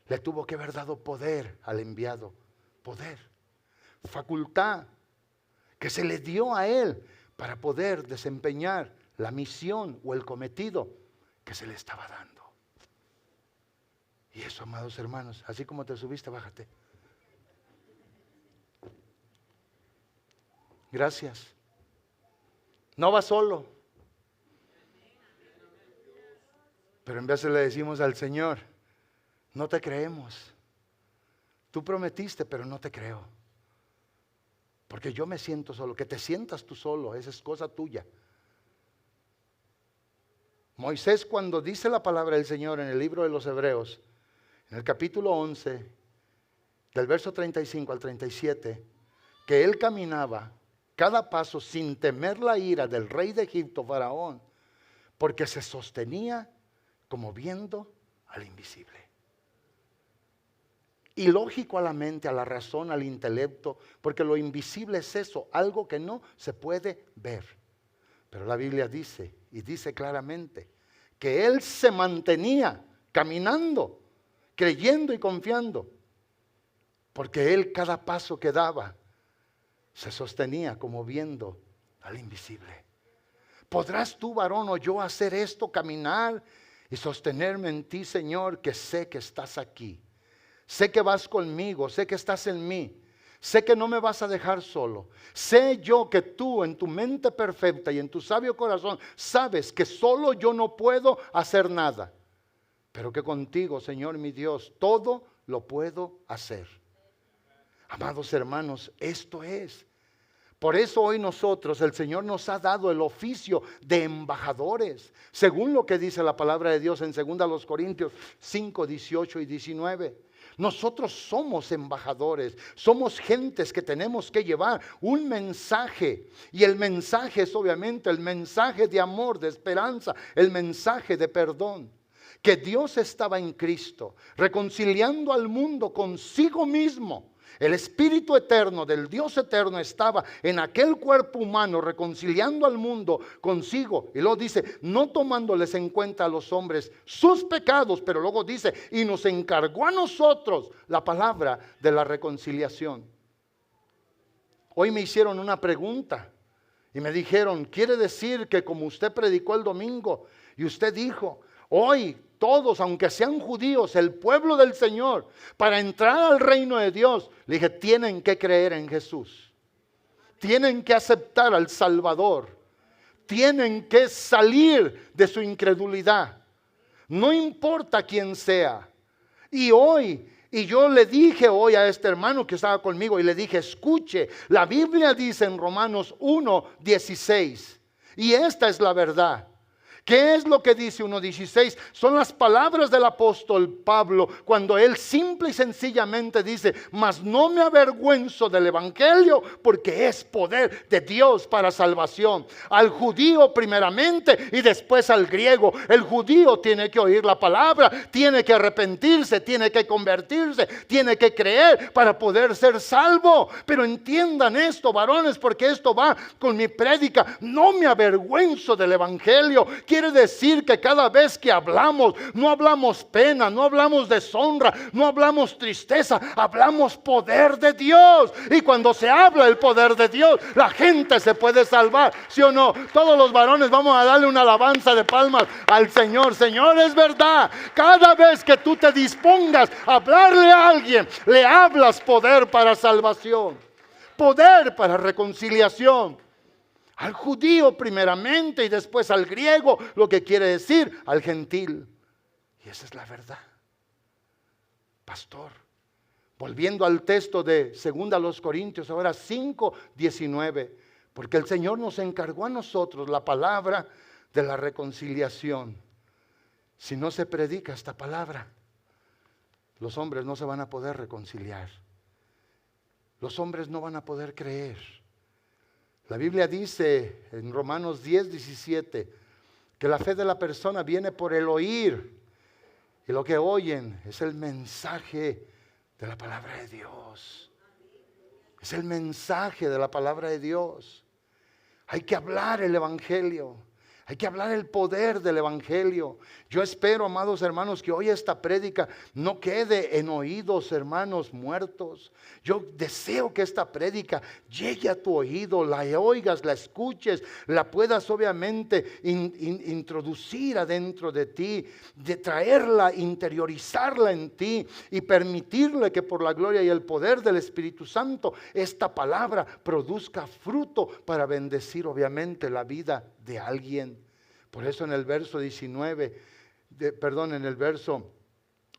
le tuvo que haber dado poder al enviado, poder, facultad que se le dio a él para poder desempeñar la misión o el cometido que se le estaba dando. Y eso, amados hermanos, así como te subiste, bájate. Gracias. No va solo. Pero en vez le decimos al Señor, no te creemos. Tú prometiste, pero no te creo. Porque yo me siento solo. Que te sientas tú solo, esa es cosa tuya. Moisés, cuando dice la palabra del Señor en el libro de los Hebreos, en el capítulo 11, del verso 35 al 37, que él caminaba cada paso sin temer la ira del rey de Egipto, Faraón, porque se sostenía como viendo al invisible. Ilógico a la mente, a la razón, al intelecto, porque lo invisible es eso, algo que no se puede ver. Pero la Biblia dice, y dice claramente, que él se mantenía caminando, creyendo y confiando, porque él cada paso que daba se sostenía como viendo al invisible. ¿Podrás tú, varón, o yo hacer esto, caminar y sostenerme en ti, Señor, que sé que estás aquí? Sé que vas conmigo, sé que estás en mí, sé que no me vas a dejar solo. Sé yo que tú en tu mente perfecta y en tu sabio corazón sabes que solo yo no puedo hacer nada, pero que contigo, Señor mi Dios, todo lo puedo hacer. Amados hermanos, esto es. Por eso hoy nosotros, el Señor nos ha dado el oficio de embajadores, según lo que dice la palabra de Dios en 2 Corintios 5, 18 y 19. Nosotros somos embajadores, somos gentes que tenemos que llevar un mensaje. Y el mensaje es obviamente el mensaje de amor, de esperanza, el mensaje de perdón. Que Dios estaba en Cristo, reconciliando al mundo consigo mismo. El Espíritu eterno del Dios eterno estaba en aquel cuerpo humano reconciliando al mundo consigo. Y luego dice, no tomándoles en cuenta a los hombres sus pecados, pero luego dice, y nos encargó a nosotros la palabra de la reconciliación. Hoy me hicieron una pregunta y me dijeron, ¿quiere decir que como usted predicó el domingo y usted dijo, hoy todos, aunque sean judíos, el pueblo del Señor, para entrar al reino de Dios, le dije, tienen que creer en Jesús. Tienen que aceptar al Salvador tienen que salir de su incredulidad. No importa quién sea. Y yo le dije hoy a este hermano que estaba conmigo y le dije, escuche, la Biblia dice en Romanos 1:16, y esta es la verdad. ¿Qué es lo que dice 1:16? Son las palabras del apóstol Pablo cuando él simple y sencillamente dice, mas no me avergüenzo del evangelio porque es poder de Dios para salvación. Al judío primeramente y después al griego. El judío tiene que oír la palabra, tiene que arrepentirse, tiene que convertirse, tiene que creer para poder ser salvo. Pero entiendan esto, varones, porque esto va con mi prédica. No me avergüenzo del evangelio. Quiere decir que cada vez que hablamos, no hablamos pena, no hablamos deshonra, no hablamos tristeza, hablamos poder de Dios. Y cuando se habla el poder de Dios, la gente se puede salvar, ¿sí o no? Todos los varones vamos a darle una alabanza de palmas al Señor. Señor, es verdad, cada vez que tú te dispongas a hablarle a alguien, le hablas poder para salvación, poder para reconciliación. Al judío primeramente y después al griego, lo que quiere decir al gentil. Y esa es la verdad. Pastor, volviendo al texto de 2 Corintios, ahora 5:19, porque el Señor nos encargó a nosotros la palabra de la reconciliación. Si no se predica esta palabra, los hombres no se van a poder reconciliar. Los hombres no van a poder creer. La Biblia dice en Romanos 10:17 que la fe de la persona viene por el oír. Y lo que oyen es el mensaje de la palabra de Dios. Es el mensaje de la palabra de Dios. Hay que hablar el evangelio. Hay que hablar el poder del evangelio. Yo espero, amados hermanos, que hoy esta prédica no quede en oídos, hermanos, muertos. Yo deseo que esta prédica llegue a tu oído, la oigas, la escuches, la puedas obviamente introducir adentro de ti, de traerla, interiorizarla en ti y permitirle que por la gloria y el poder del Espíritu Santo esta palabra produzca fruto para bendecir obviamente la vida de alguien. Por eso en el verso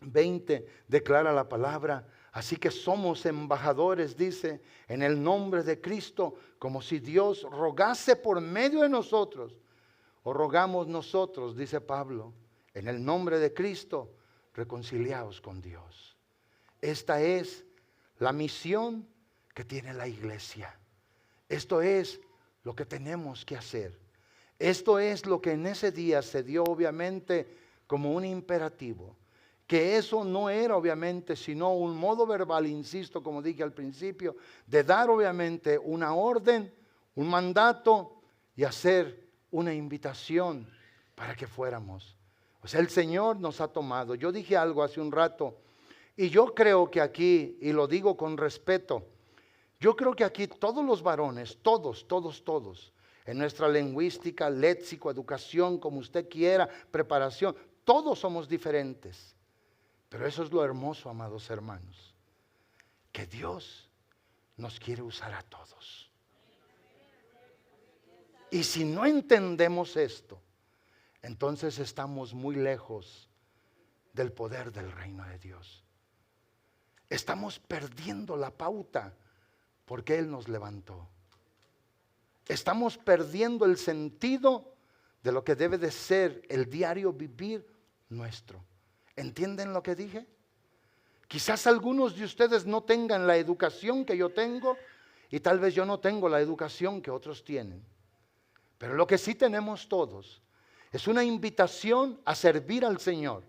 20 declara la palabra, así que somos embajadores, dice, en el nombre de Cristo, como si Dios rogase por medio de nosotros, o rogamos nosotros, dice Pablo, en el nombre de Cristo, reconciliaos con Dios. Esta es la misión que tiene la iglesia. Esto es lo que tenemos que hacer. Esto es lo que en ese día se dio obviamente como un imperativo. Que eso no era obviamente sino un modo verbal, insisto, como dije al principio, de dar obviamente una orden, un mandato y hacer una invitación para que fuéramos. O sea, el Señor nos ha tomado. Yo dije algo hace un rato y yo creo que aquí, y lo digo con respeto, yo creo que aquí todos los varones, todos, en nuestra lingüística, léxico, educación, como usted quiera, preparación, todos somos diferentes. Pero eso es lo hermoso, amados hermanos, que Dios nos quiere usar a todos. Y si no entendemos esto, entonces estamos muy lejos del poder del reino de Dios. Estamos perdiendo la pauta porque Él nos levantó. Estamos perdiendo el sentido de lo que debe de ser el diario vivir nuestro. ¿Entienden lo que dije? Quizás algunos de ustedes no tengan la educación que yo tengo y tal vez yo no tengo la educación que otros tienen. Pero lo que sí tenemos todos es una invitación a servir al Señor.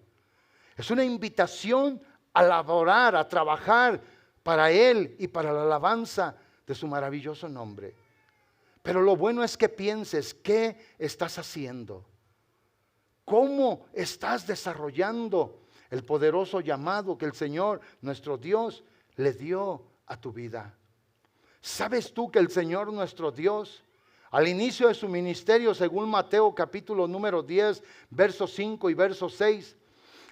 Es una invitación a laborar, a trabajar para Él y para la alabanza de su maravilloso nombre. Pero lo bueno es que pienses, ¿qué estás haciendo? ¿Cómo estás desarrollando el poderoso llamado que el Señor, nuestro Dios, le dio a tu vida? ¿Sabes tú que el Señor, nuestro Dios, al inicio de su ministerio, según Mateo capítulo número 10, verso 5 y verso 6,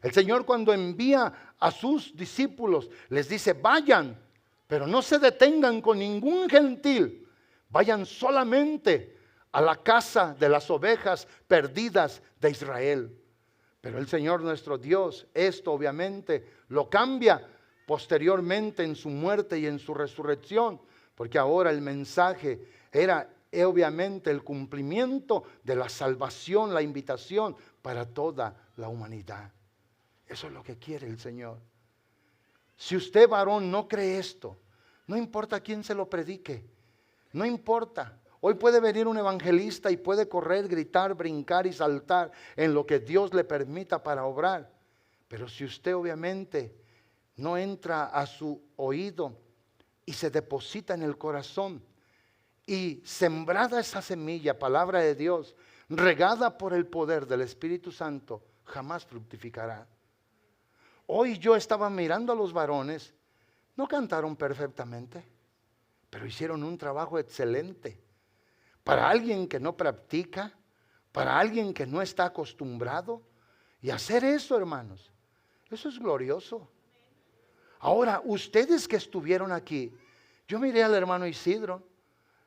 el Señor cuando envía a sus discípulos, les dice, vayan, pero no se detengan con ningún gentil. Vayan solamente a la casa de las ovejas perdidas de Israel. Pero el Señor nuestro Dios, esto obviamente lo cambia posteriormente en su muerte y en su resurrección, porque ahora el mensaje era obviamente el cumplimiento de la salvación, la invitación para toda la humanidad. Eso es lo que quiere el Señor. Si usted, varón, no cree esto, no importa quién se lo predique, no importa. Hoy puede venir un evangelista y puede correr, gritar, brincar y saltar en lo que Dios le permita para obrar. Pero si usted obviamente no entra a su oído y se deposita en el corazón y sembrada esa semilla, palabra de Dios, regada por el poder del Espíritu Santo, jamás fructificará. Hoy yo estaba mirando a los varones, no cantaron perfectamente, pero hicieron un trabajo excelente. Para alguien que no practica, para alguien que no está acostumbrado, y hacer eso, hermanos, eso es glorioso. Ahora, ustedes que estuvieron aquí, yo miré al hermano Isidro,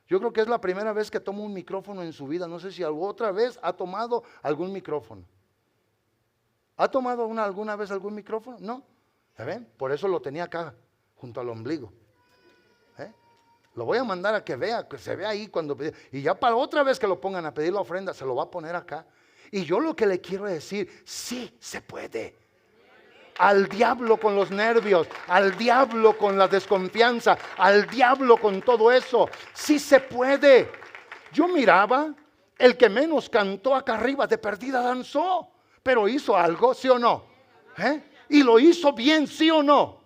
yo creo que es la primera vez que toma un micrófono en su vida, no sé si otra vez ha tomado algún micrófono. ¿Ha tomado alguna vez algún micrófono? No, ¿ya ven? Por eso lo tenía acá, junto al ombligo. Lo voy a mandar a que vea, que se vea ahí cuando... Y ya para otra vez que lo pongan a pedir la ofrenda, se lo va a poner acá. Y yo lo que le quiero decir, sí se puede. Al diablo con los nervios, al diablo con la desconfianza, al diablo con todo eso. Sí se puede. Yo miraba, el que menos cantó acá arriba, de perdida danzó. Pero hizo algo, ¿sí o no? Y lo hizo bien, ¿sí o no?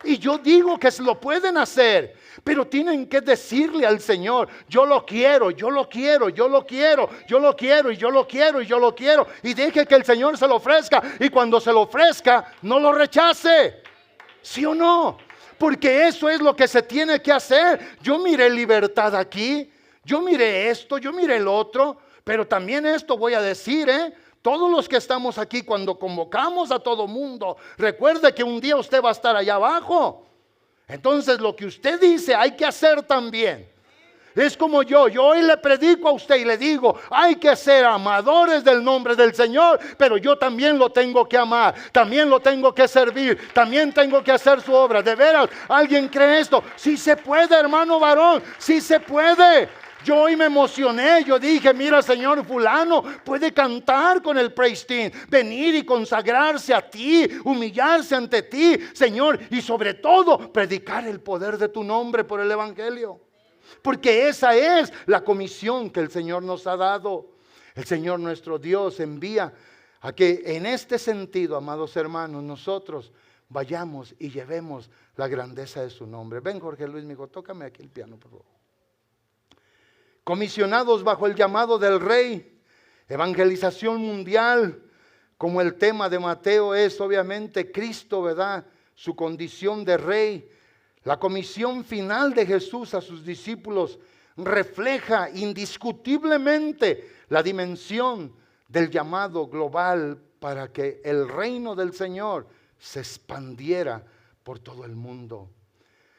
Y yo digo que se lo pueden hacer, pero tienen que decirle al Señor, yo lo quiero, yo lo quiero, yo lo quiero, yo lo quiero y yo lo quiero y yo lo quiero. Y deje que el Señor se lo ofrezca, y cuando se lo ofrezca, no lo rechace. ¿Sí o no? Porque eso es lo que se tiene que hacer. Yo miré libertad aquí, yo miré esto, yo miré el otro, pero también esto voy a decir, todos los que estamos aquí, cuando convocamos a todo mundo, recuerde que un día usted va a estar allá abajo. Entonces lo que usted dice hay que hacer también. Es como yo hoy le predico a usted y le digo, hay que ser amadores del nombre del Señor, pero yo también lo tengo que amar, también lo tengo que servir, también tengo que hacer su obra. ¿De veras alguien cree esto? Sí se puede, hermano varón, sí se puede. Yo hoy me emocioné, yo dije, mira, Señor fulano puede cantar con el praise team, venir y consagrarse a ti, humillarse ante ti, Señor, y sobre todo predicar el poder de tu nombre por el evangelio. Porque esa es la comisión que el Señor nos ha dado. El Señor nuestro Dios envía a que en este sentido, amados hermanos, nosotros vayamos y llevemos la grandeza de su nombre. Ven, Jorge Luis, mi hijo, tócame aquí el piano, por favor. Comisionados bajo el llamado del Rey, evangelización mundial, como el tema de Mateo es obviamente Cristo, ¿verdad? Su condición de Rey. La comisión final de Jesús a sus discípulos refleja indiscutiblemente la dimensión del llamado global para que el reino del Señor se expandiera por todo el mundo.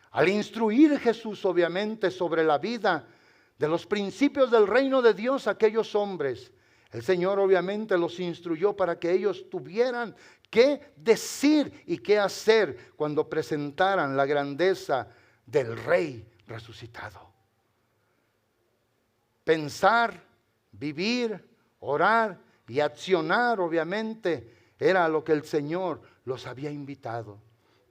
Al instruir Jesús obviamente sobre la vida de los principios del reino de Dios a aquellos hombres, el Señor obviamente los instruyó para que ellos tuvieran qué decir y qué hacer cuando presentaran la grandeza del Rey resucitado. Pensar, vivir, orar y accionar obviamente era a lo que el Señor los había invitado,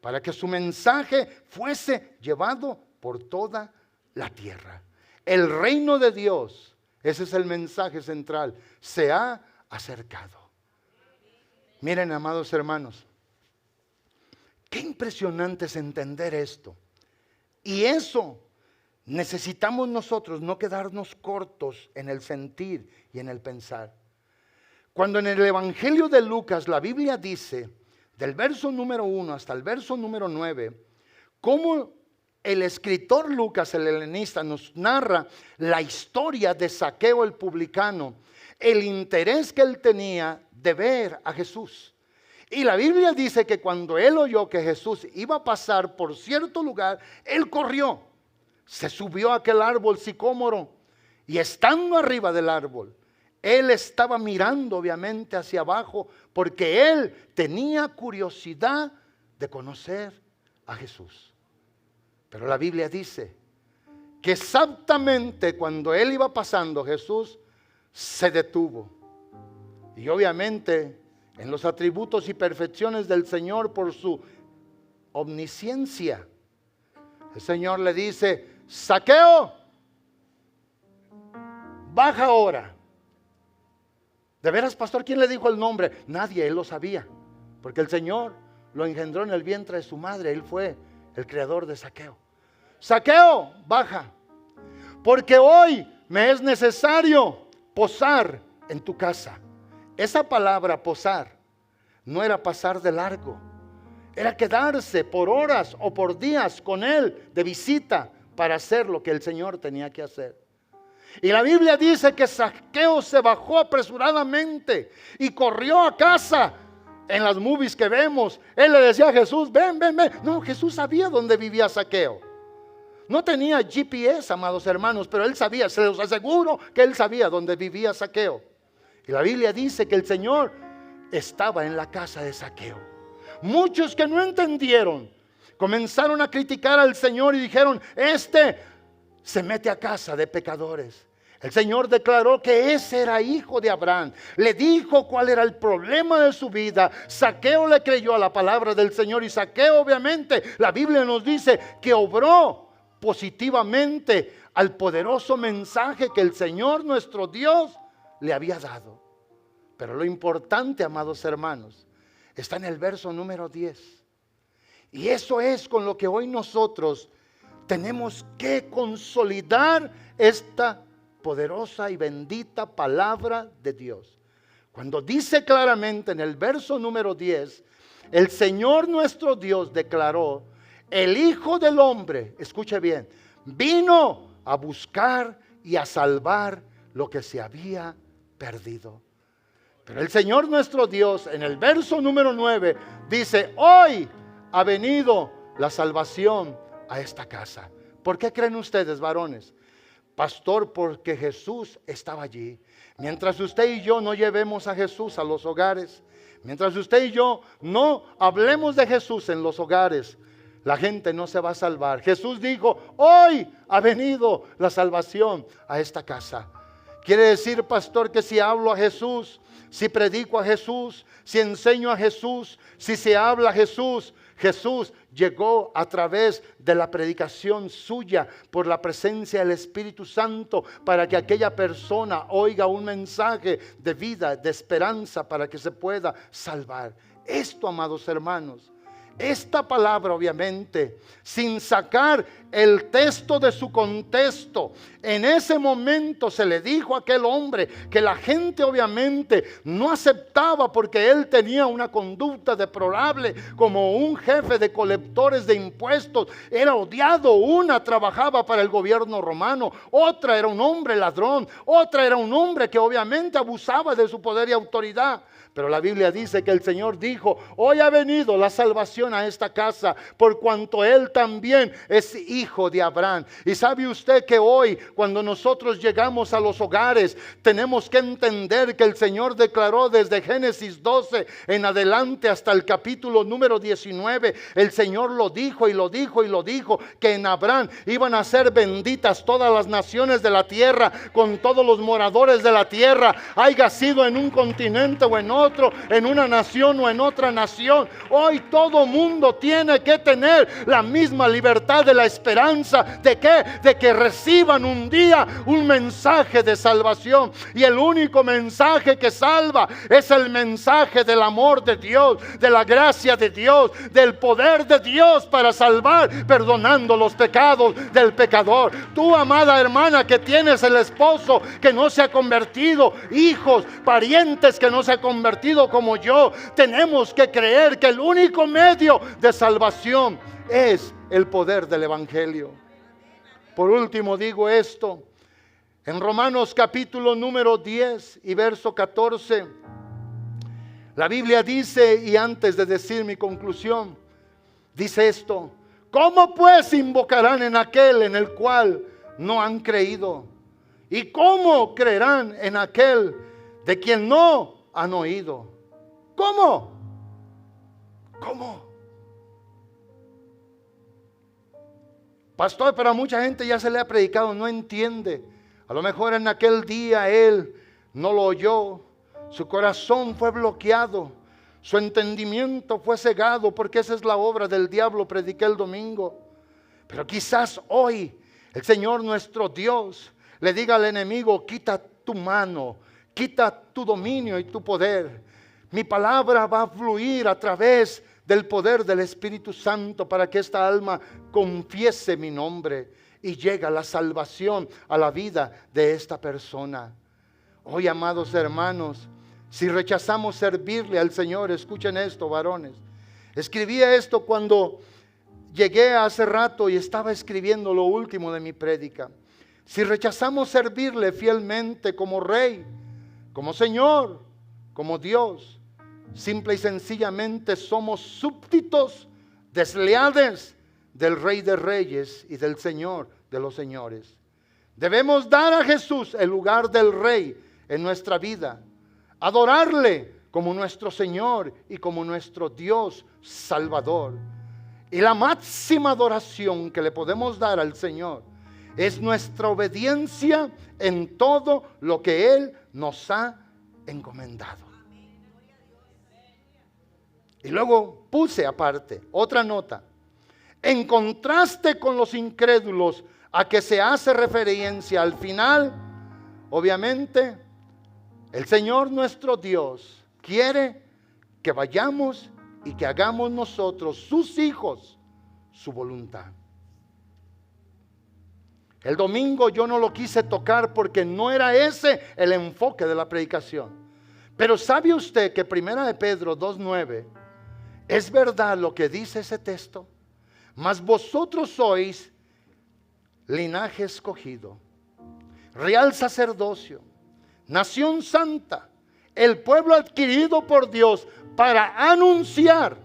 para que su mensaje fuese llevado por toda la tierra. El reino de Dios, ese es el mensaje central, se ha acercado. Miren, amados hermanos, qué impresionante es entender esto. Y eso necesitamos nosotros no quedarnos cortos en el sentir y en el pensar. Cuando en el Evangelio de Lucas la Biblia dice, del verso número 1 hasta el verso número 9, cómo el escritor Lucas, el helenista, nos narra la historia de Zaqueo el publicano, el interés que él tenía de ver a Jesús. Y la Biblia dice que cuando él oyó que Jesús iba a pasar por cierto lugar, él corrió, se subió a aquel árbol sicómoro Y estando arriba del árbol, él estaba mirando obviamente hacia abajo porque él tenía curiosidad de conocer a Jesús. Pero la Biblia dice que exactamente cuando él iba pasando, Jesús se detuvo. Y obviamente en los atributos y perfecciones del Señor, por su omnisciencia, el Señor le dice: Zaqueo, baja ahora. ¿De veras, pastor? ¿Quién le dijo el nombre? Nadie, él lo sabía, porque el Señor lo engendró en el vientre de su madre. Él fue el creador de Zaqueo. Zaqueo, baja, porque hoy me es necesario posar en tu casa. Esa palabra posar no era pasar de largo, era quedarse por horas o por días con él de visita para hacer lo que el Señor tenía que hacer. Y la Biblia dice que Zaqueo se bajó apresuradamente y corrió a casa. En las movies que vemos, él le decía a Jesús: ven, ven, ven. No, Jesús sabía dónde vivía Zaqueo. No tenía GPS, amados hermanos, pero él sabía, se los aseguro que él sabía dónde vivía Zaqueo. Y la Biblia dice que el Señor estaba en la casa de Zaqueo. Muchos que no entendieron comenzaron a criticar al Señor y dijeron: este se mete a casa de pecadores. El Señor declaró que ese era hijo de Abraham. Le dijo cuál era el problema de su vida. Zaqueo le creyó a la palabra del Señor, y Zaqueo, obviamente, la Biblia nos dice que obró positivamente al poderoso mensaje que el Señor nuestro Dios le había dado. Pero lo importante, amados hermanos, está en el verso número 10. Y eso es con lo que hoy nosotros tenemos que consolidar esta poderosa y bendita palabra de Dios. Cuando dice claramente en el verso número 10, el Señor nuestro Dios declaró: el Hijo del Hombre, escuche bien, vino a buscar y a salvar lo que se había perdido. Pero el Señor nuestro Dios en el verso número 9 dice: hoy ha venido la salvación a esta casa. ¿Por qué creen ustedes, varones? Pastor, porque Jesús estaba allí. Mientras usted y yo no llevemos a Jesús a los hogares, mientras usted y yo no hablemos de Jesús en los hogares, la gente no se va a salvar. Jesús dijo: hoy ha venido la salvación a esta casa. Quiere decir, pastor, que si hablo a Jesús, si predico a Jesús, si enseño a Jesús, si se habla a Jesús, Jesús llegó a través de la predicación suya por la presencia del Espíritu Santo para que aquella persona oiga un mensaje de vida, de esperanza, para que se pueda salvar. Esto, amados hermanos, esta palabra, obviamente, sin sacar el texto de su contexto, en ese momento se le dijo a aquel hombre que la gente obviamente no aceptaba porque él tenía una conducta deplorable como un jefe de colectores de impuestos. Era odiado. Una trabajaba para el gobierno romano, otra era un hombre ladrón, otra era un hombre que obviamente abusaba de su poder y autoridad. Pero la Biblia dice que el Señor dijo: hoy ha venido la salvación a esta casa, por cuanto él también es hijo de Abraham. Y sabe usted que hoy, cuando nosotros llegamos a los hogares, tenemos que entender que el Señor declaró desde Génesis 12 en adelante hasta el capítulo número 19. El Señor lo dijo y lo dijo y lo dijo, que en Abraham iban a ser benditas todas las naciones de la tierra, con todos los moradores de la tierra, haya sido en un continente o en otro, en una nación o en otra nación. Hoy todo mundo tiene que tener la misma libertad de la esperanza. ¿De qué? De que reciban un día un mensaje de salvación. Y el único mensaje que salva es el mensaje del amor de Dios, de la gracia de Dios, del poder de Dios para salvar, perdonando los pecados del pecador. Tú, amada hermana, que tienes el esposo que no se ha convertido, hijos, parientes que no se ha convertido como yo, tenemos que creer que el único medio de salvación es el poder del Evangelio. Por último digo esto, en Romanos capítulo número 10 y verso 14, la Biblia dice, y antes de decir mi conclusión, dice esto: ¿cómo pues invocarán en aquel en el cual no han creído? ¿Y cómo creerán en aquel de quien no han oído? ¿Cómo? ¿Cómo? Pastor, pero a mucha gente ya se le ha predicado, no entiende. A lo mejor en aquel día él no lo oyó, su corazón fue bloqueado, su entendimiento fue cegado, porque esa es la obra del diablo, prediqué el domingo. Pero quizás hoy el Señor nuestro Dios le diga al enemigo: quita tu mano, quita tu dominio y tu poder. Mi palabra va a fluir a través del poder del Espíritu Santo para que esta alma confiese mi nombre y llegue la salvación a la vida de esta persona. Hoy, amados hermanos, si rechazamos servirle al Señor, escuchen esto, varones. Escribía esto cuando llegué hace rato y estaba escribiendo lo último de mi prédica. Si rechazamos servirle fielmente como Rey, como Señor, como Dios, simple y sencillamente somos súbditos desleales del Rey de Reyes y del Señor de los señores. Debemos dar a Jesús el lugar del Rey en nuestra vida, adorarle como nuestro Señor y como nuestro Dios Salvador. Y la máxima adoración que le podemos dar al Señor es nuestra obediencia en todo lo que Él nos ha encomendado. Y luego puse aparte otra nota. En contraste con los incrédulos a que se hace referencia al final, obviamente, el Señor nuestro Dios quiere que vayamos y que hagamos nosotros, sus hijos, su voluntad. El domingo yo no lo quise tocar porque no era ese el enfoque de la predicación. Pero ¿sabe usted que 1 de Pedro 2:9 es verdad lo que dice ese texto? Mas vosotros sois linaje escogido, real sacerdocio, nación santa, el pueblo adquirido por Dios para anunciar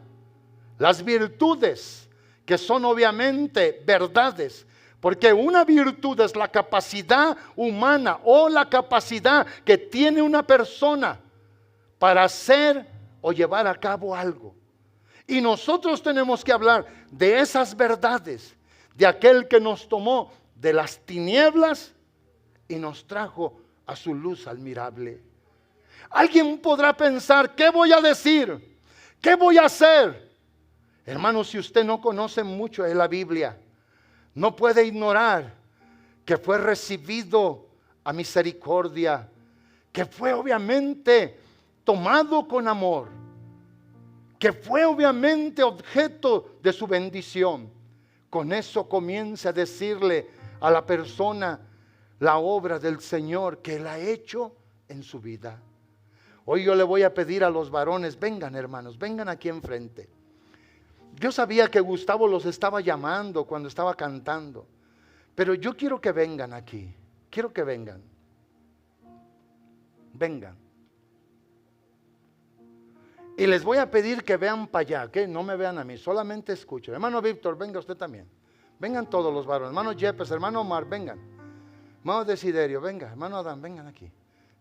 las virtudes que son obviamente verdades. Porque una virtud es la capacidad humana o la capacidad que tiene una persona para hacer o llevar a cabo algo. Y nosotros tenemos que hablar de esas verdades, de aquel que nos tomó de las tinieblas y nos trajo a su luz admirable. Alguien podrá pensar: ¿qué voy a decir? ¿Qué voy a hacer? Hermano, si usted no conoce mucho de la Biblia, no puede ignorar que fue recibido a misericordia, que fue obviamente tomado con amor, que fue obviamente objeto de su bendición. Con eso comienza a decirle a la persona la obra del Señor que Él ha hecho en su vida. Hoy yo le voy a pedir a los varones: vengan, hermanos, vengan aquí enfrente. Yo sabía que Gustavo los estaba llamando cuando estaba cantando, pero yo quiero que vengan aquí. Quiero que vengan. Vengan. Y les voy a pedir que vean para allá, que no me vean a mí, solamente escuchen. Hermano Víctor, venga usted también. Vengan todos los varones. Hermano Yepes, hermano Omar, vengan. Hermano Desiderio, venga. Hermano Adán, vengan aquí.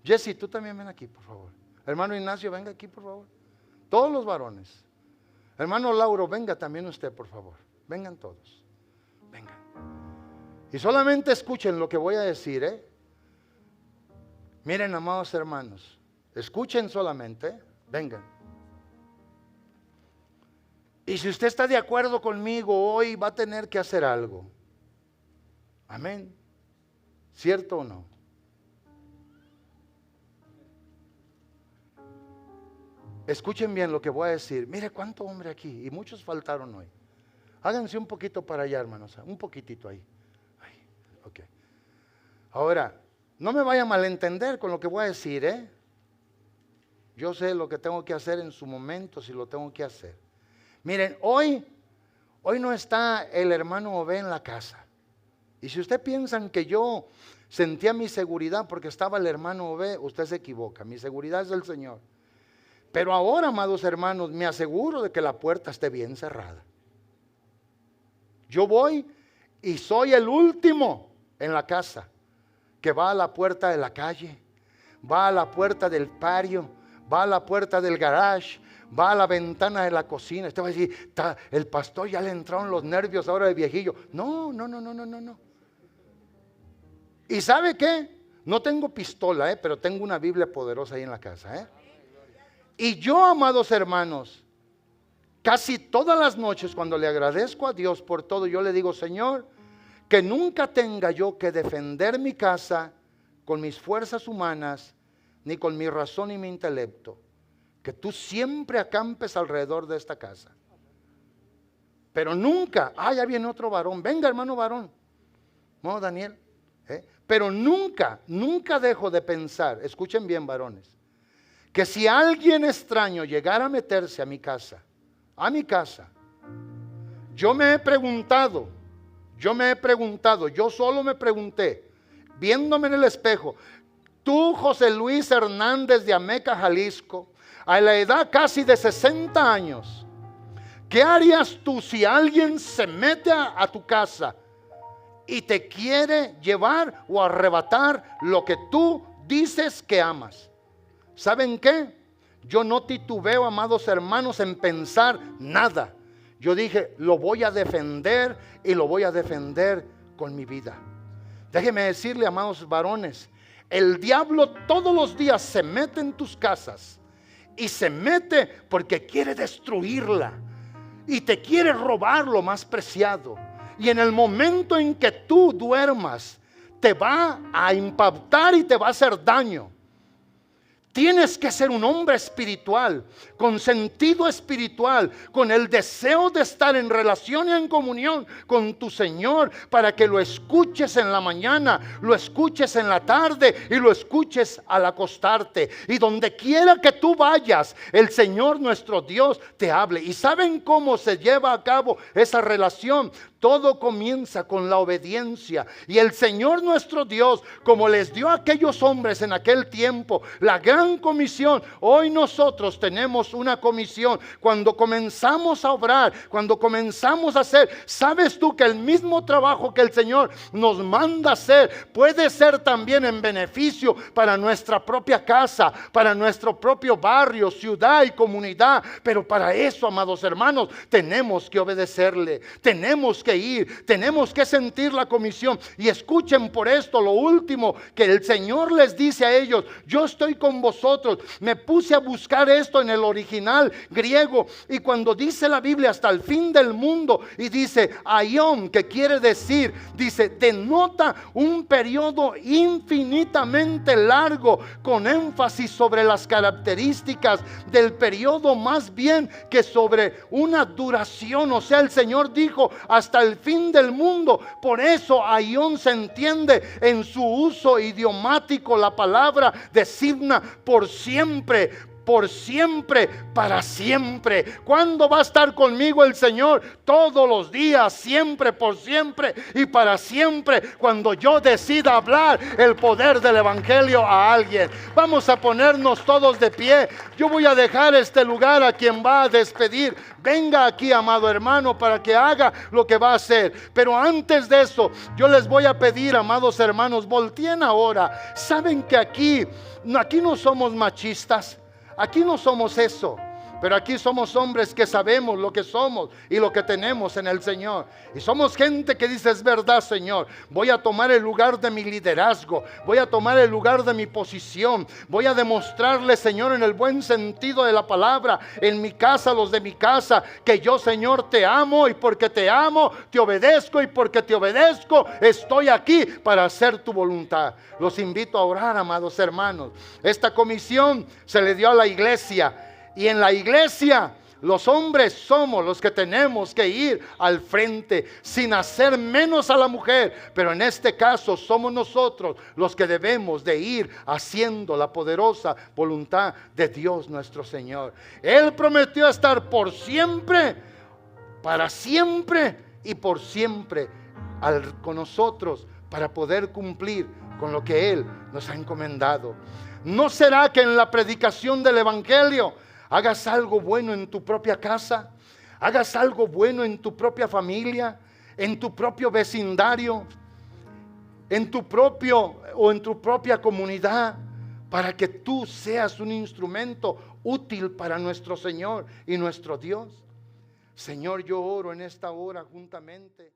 Jesse, tú también ven aquí, por favor. Hermano Ignacio, venga aquí, por favor. Todos los varones. Hermano Lauro, venga también usted, por favor. Vengan todos. Vengan. Y solamente escuchen lo que voy a decir, ¿eh? Miren, amados hermanos, escuchen solamente, ¿eh? Vengan. Y si usted está de acuerdo conmigo, hoy va a tener que hacer algo. Amén. ¿Cierto o no? Escuchen bien lo que voy a decir. Mire cuánto hombre aquí, y muchos faltaron hoy. Háganse un poquito para allá, hermanos, un poquitito ahí. Ok. Ahora, no me vaya a malentender con lo que voy a decir, ¿eh? Yo sé lo que tengo que hacer en su momento, si lo tengo que hacer. Miren, hoy no está el hermano Ové en la casa. Y si usted piensan que yo sentía mi seguridad porque estaba el hermano Ové, usted se equivoca. Mi seguridad es del Señor. Pero ahora, amados hermanos, me aseguro de que la puerta esté bien cerrada. Yo voy y soy el último en la casa. que va a la puerta de la calle, va a la puerta del patio, va a la puerta del garage, va a la ventana de la cocina. Usted va a decir, el pastor ya le entraron los nervios ahora de viejillo. No. ¿Y sabe qué? No tengo pistola, pero tengo una Biblia poderosa ahí en la casa. Y yo, amados hermanos, casi todas las noches cuando le agradezco a Dios por todo, yo le digo, Señor, que nunca tenga yo que defender mi casa con mis fuerzas humanas, ni con mi razón y mi intelecto. Que tú siempre acampes alrededor de esta casa. Pero nunca, ya viene otro varón, venga hermano varón. No, Daniel. Pero nunca dejo de pensar, escuchen bien varones, que si alguien extraño llegara a meterse a mi casa, yo me he preguntado, yo solo me pregunté, viéndome en el espejo, tú, José Luis Hernández de Ameca, Jalisco, a la edad casi de 60 años, ¿qué harías tú si alguien se mete a tu casa y te quiere llevar o arrebatar lo que tú dices que amas? ¿Saben qué? Yo no titubeo, amados hermanos, en pensar nada. Yo dije, lo voy a defender y lo voy a defender con mi vida. Déjeme decirle, amados varones, el diablo todos los días se mete en tus casas y se mete porque quiere destruirla y te quiere robar lo más preciado. Y en el momento en que tú duermas, te va a impactar y te va a hacer daño. Tienes que ser un hombre espiritual, con sentido espiritual, con el deseo de estar en relación y en comunión con tu Señor, para que lo escuches en la mañana, lo escuches en la tarde y lo escuches al acostarte. Y donde quiera que tú vayas, el Señor nuestro Dios te hable. ¿Y saben cómo se lleva a cabo esa relación? Todo comienza con la obediencia. Y el Señor nuestro Dios, como les dio a aquellos hombres en aquel tiempo la gran comisión, hoy nosotros tenemos una comisión. Cuando comenzamos a obrar, cuando comenzamos a hacer, ¿sabes tú que el mismo trabajo que el Señor nos manda hacer puede ser también en beneficio para nuestra propia casa, para nuestro propio barrio, ciudad y comunidad? Pero para eso, amados hermanos, tenemos que obedecerle, tenemos que ir, tenemos que sentir la comisión. Y escuchen por esto lo último que el Señor les dice a ellos: yo estoy con vosotros. Me puse a buscar esto en el original griego, y cuando dice la Biblia hasta el fin del mundo, y dice aion, que quiere decir, dice, denota un periodo infinitamente largo, con énfasis sobre las características del periodo más bien que sobre una duración. O sea, el Señor dijo hasta el fin del mundo. Por eso aion se entiende en su uso idiomático, la palabra designa por siempre, para siempre. ¿Cuándo va a estar conmigo el Señor? Todos los días, siempre, por siempre y para siempre, cuando yo decida hablar el poder del evangelio a alguien. Vamos a ponernos todos de pie. Yo voy a dejar este lugar a quien va a despedir. Venga aquí, amado hermano, para que haga lo que va a hacer. Pero antes de eso, yo les voy a pedir, amados hermanos, volteen ahora. Saben que aquí no somos machistas. Aquí no somos eso, pero aquí somos hombres que sabemos lo que somos y lo que tenemos en el Señor. Y somos gente que dice: es verdad, Señor, voy a tomar el lugar de mi liderazgo, voy a tomar el lugar de mi posición, voy a demostrarle, Señor, en el buen sentido de la palabra, en mi casa, los de mi casa, que yo, Señor, te amo, y porque te amo, te obedezco, y porque te obedezco, estoy aquí para hacer tu voluntad. Los invito a orar, amados hermanos. Esta comisión se le dio a la iglesia, y en la iglesia los hombres somos los que tenemos que ir al frente, sin hacer menos a la mujer, pero en este caso somos nosotros los que debemos de ir haciendo la poderosa voluntad de Dios nuestro Señor. Él prometió estar por siempre, para siempre y por siempre con nosotros, para poder cumplir con lo que Él nos ha encomendado. ¿No será que en la predicación del evangelio hagas algo bueno en tu propia casa? Hagas algo bueno en tu propia familia, en tu propio vecindario. en tu propio o en tu propia comunidad, para que tú seas un instrumento útil para nuestro Señor y nuestro Dios. Señor, yo oro en esta hora juntamente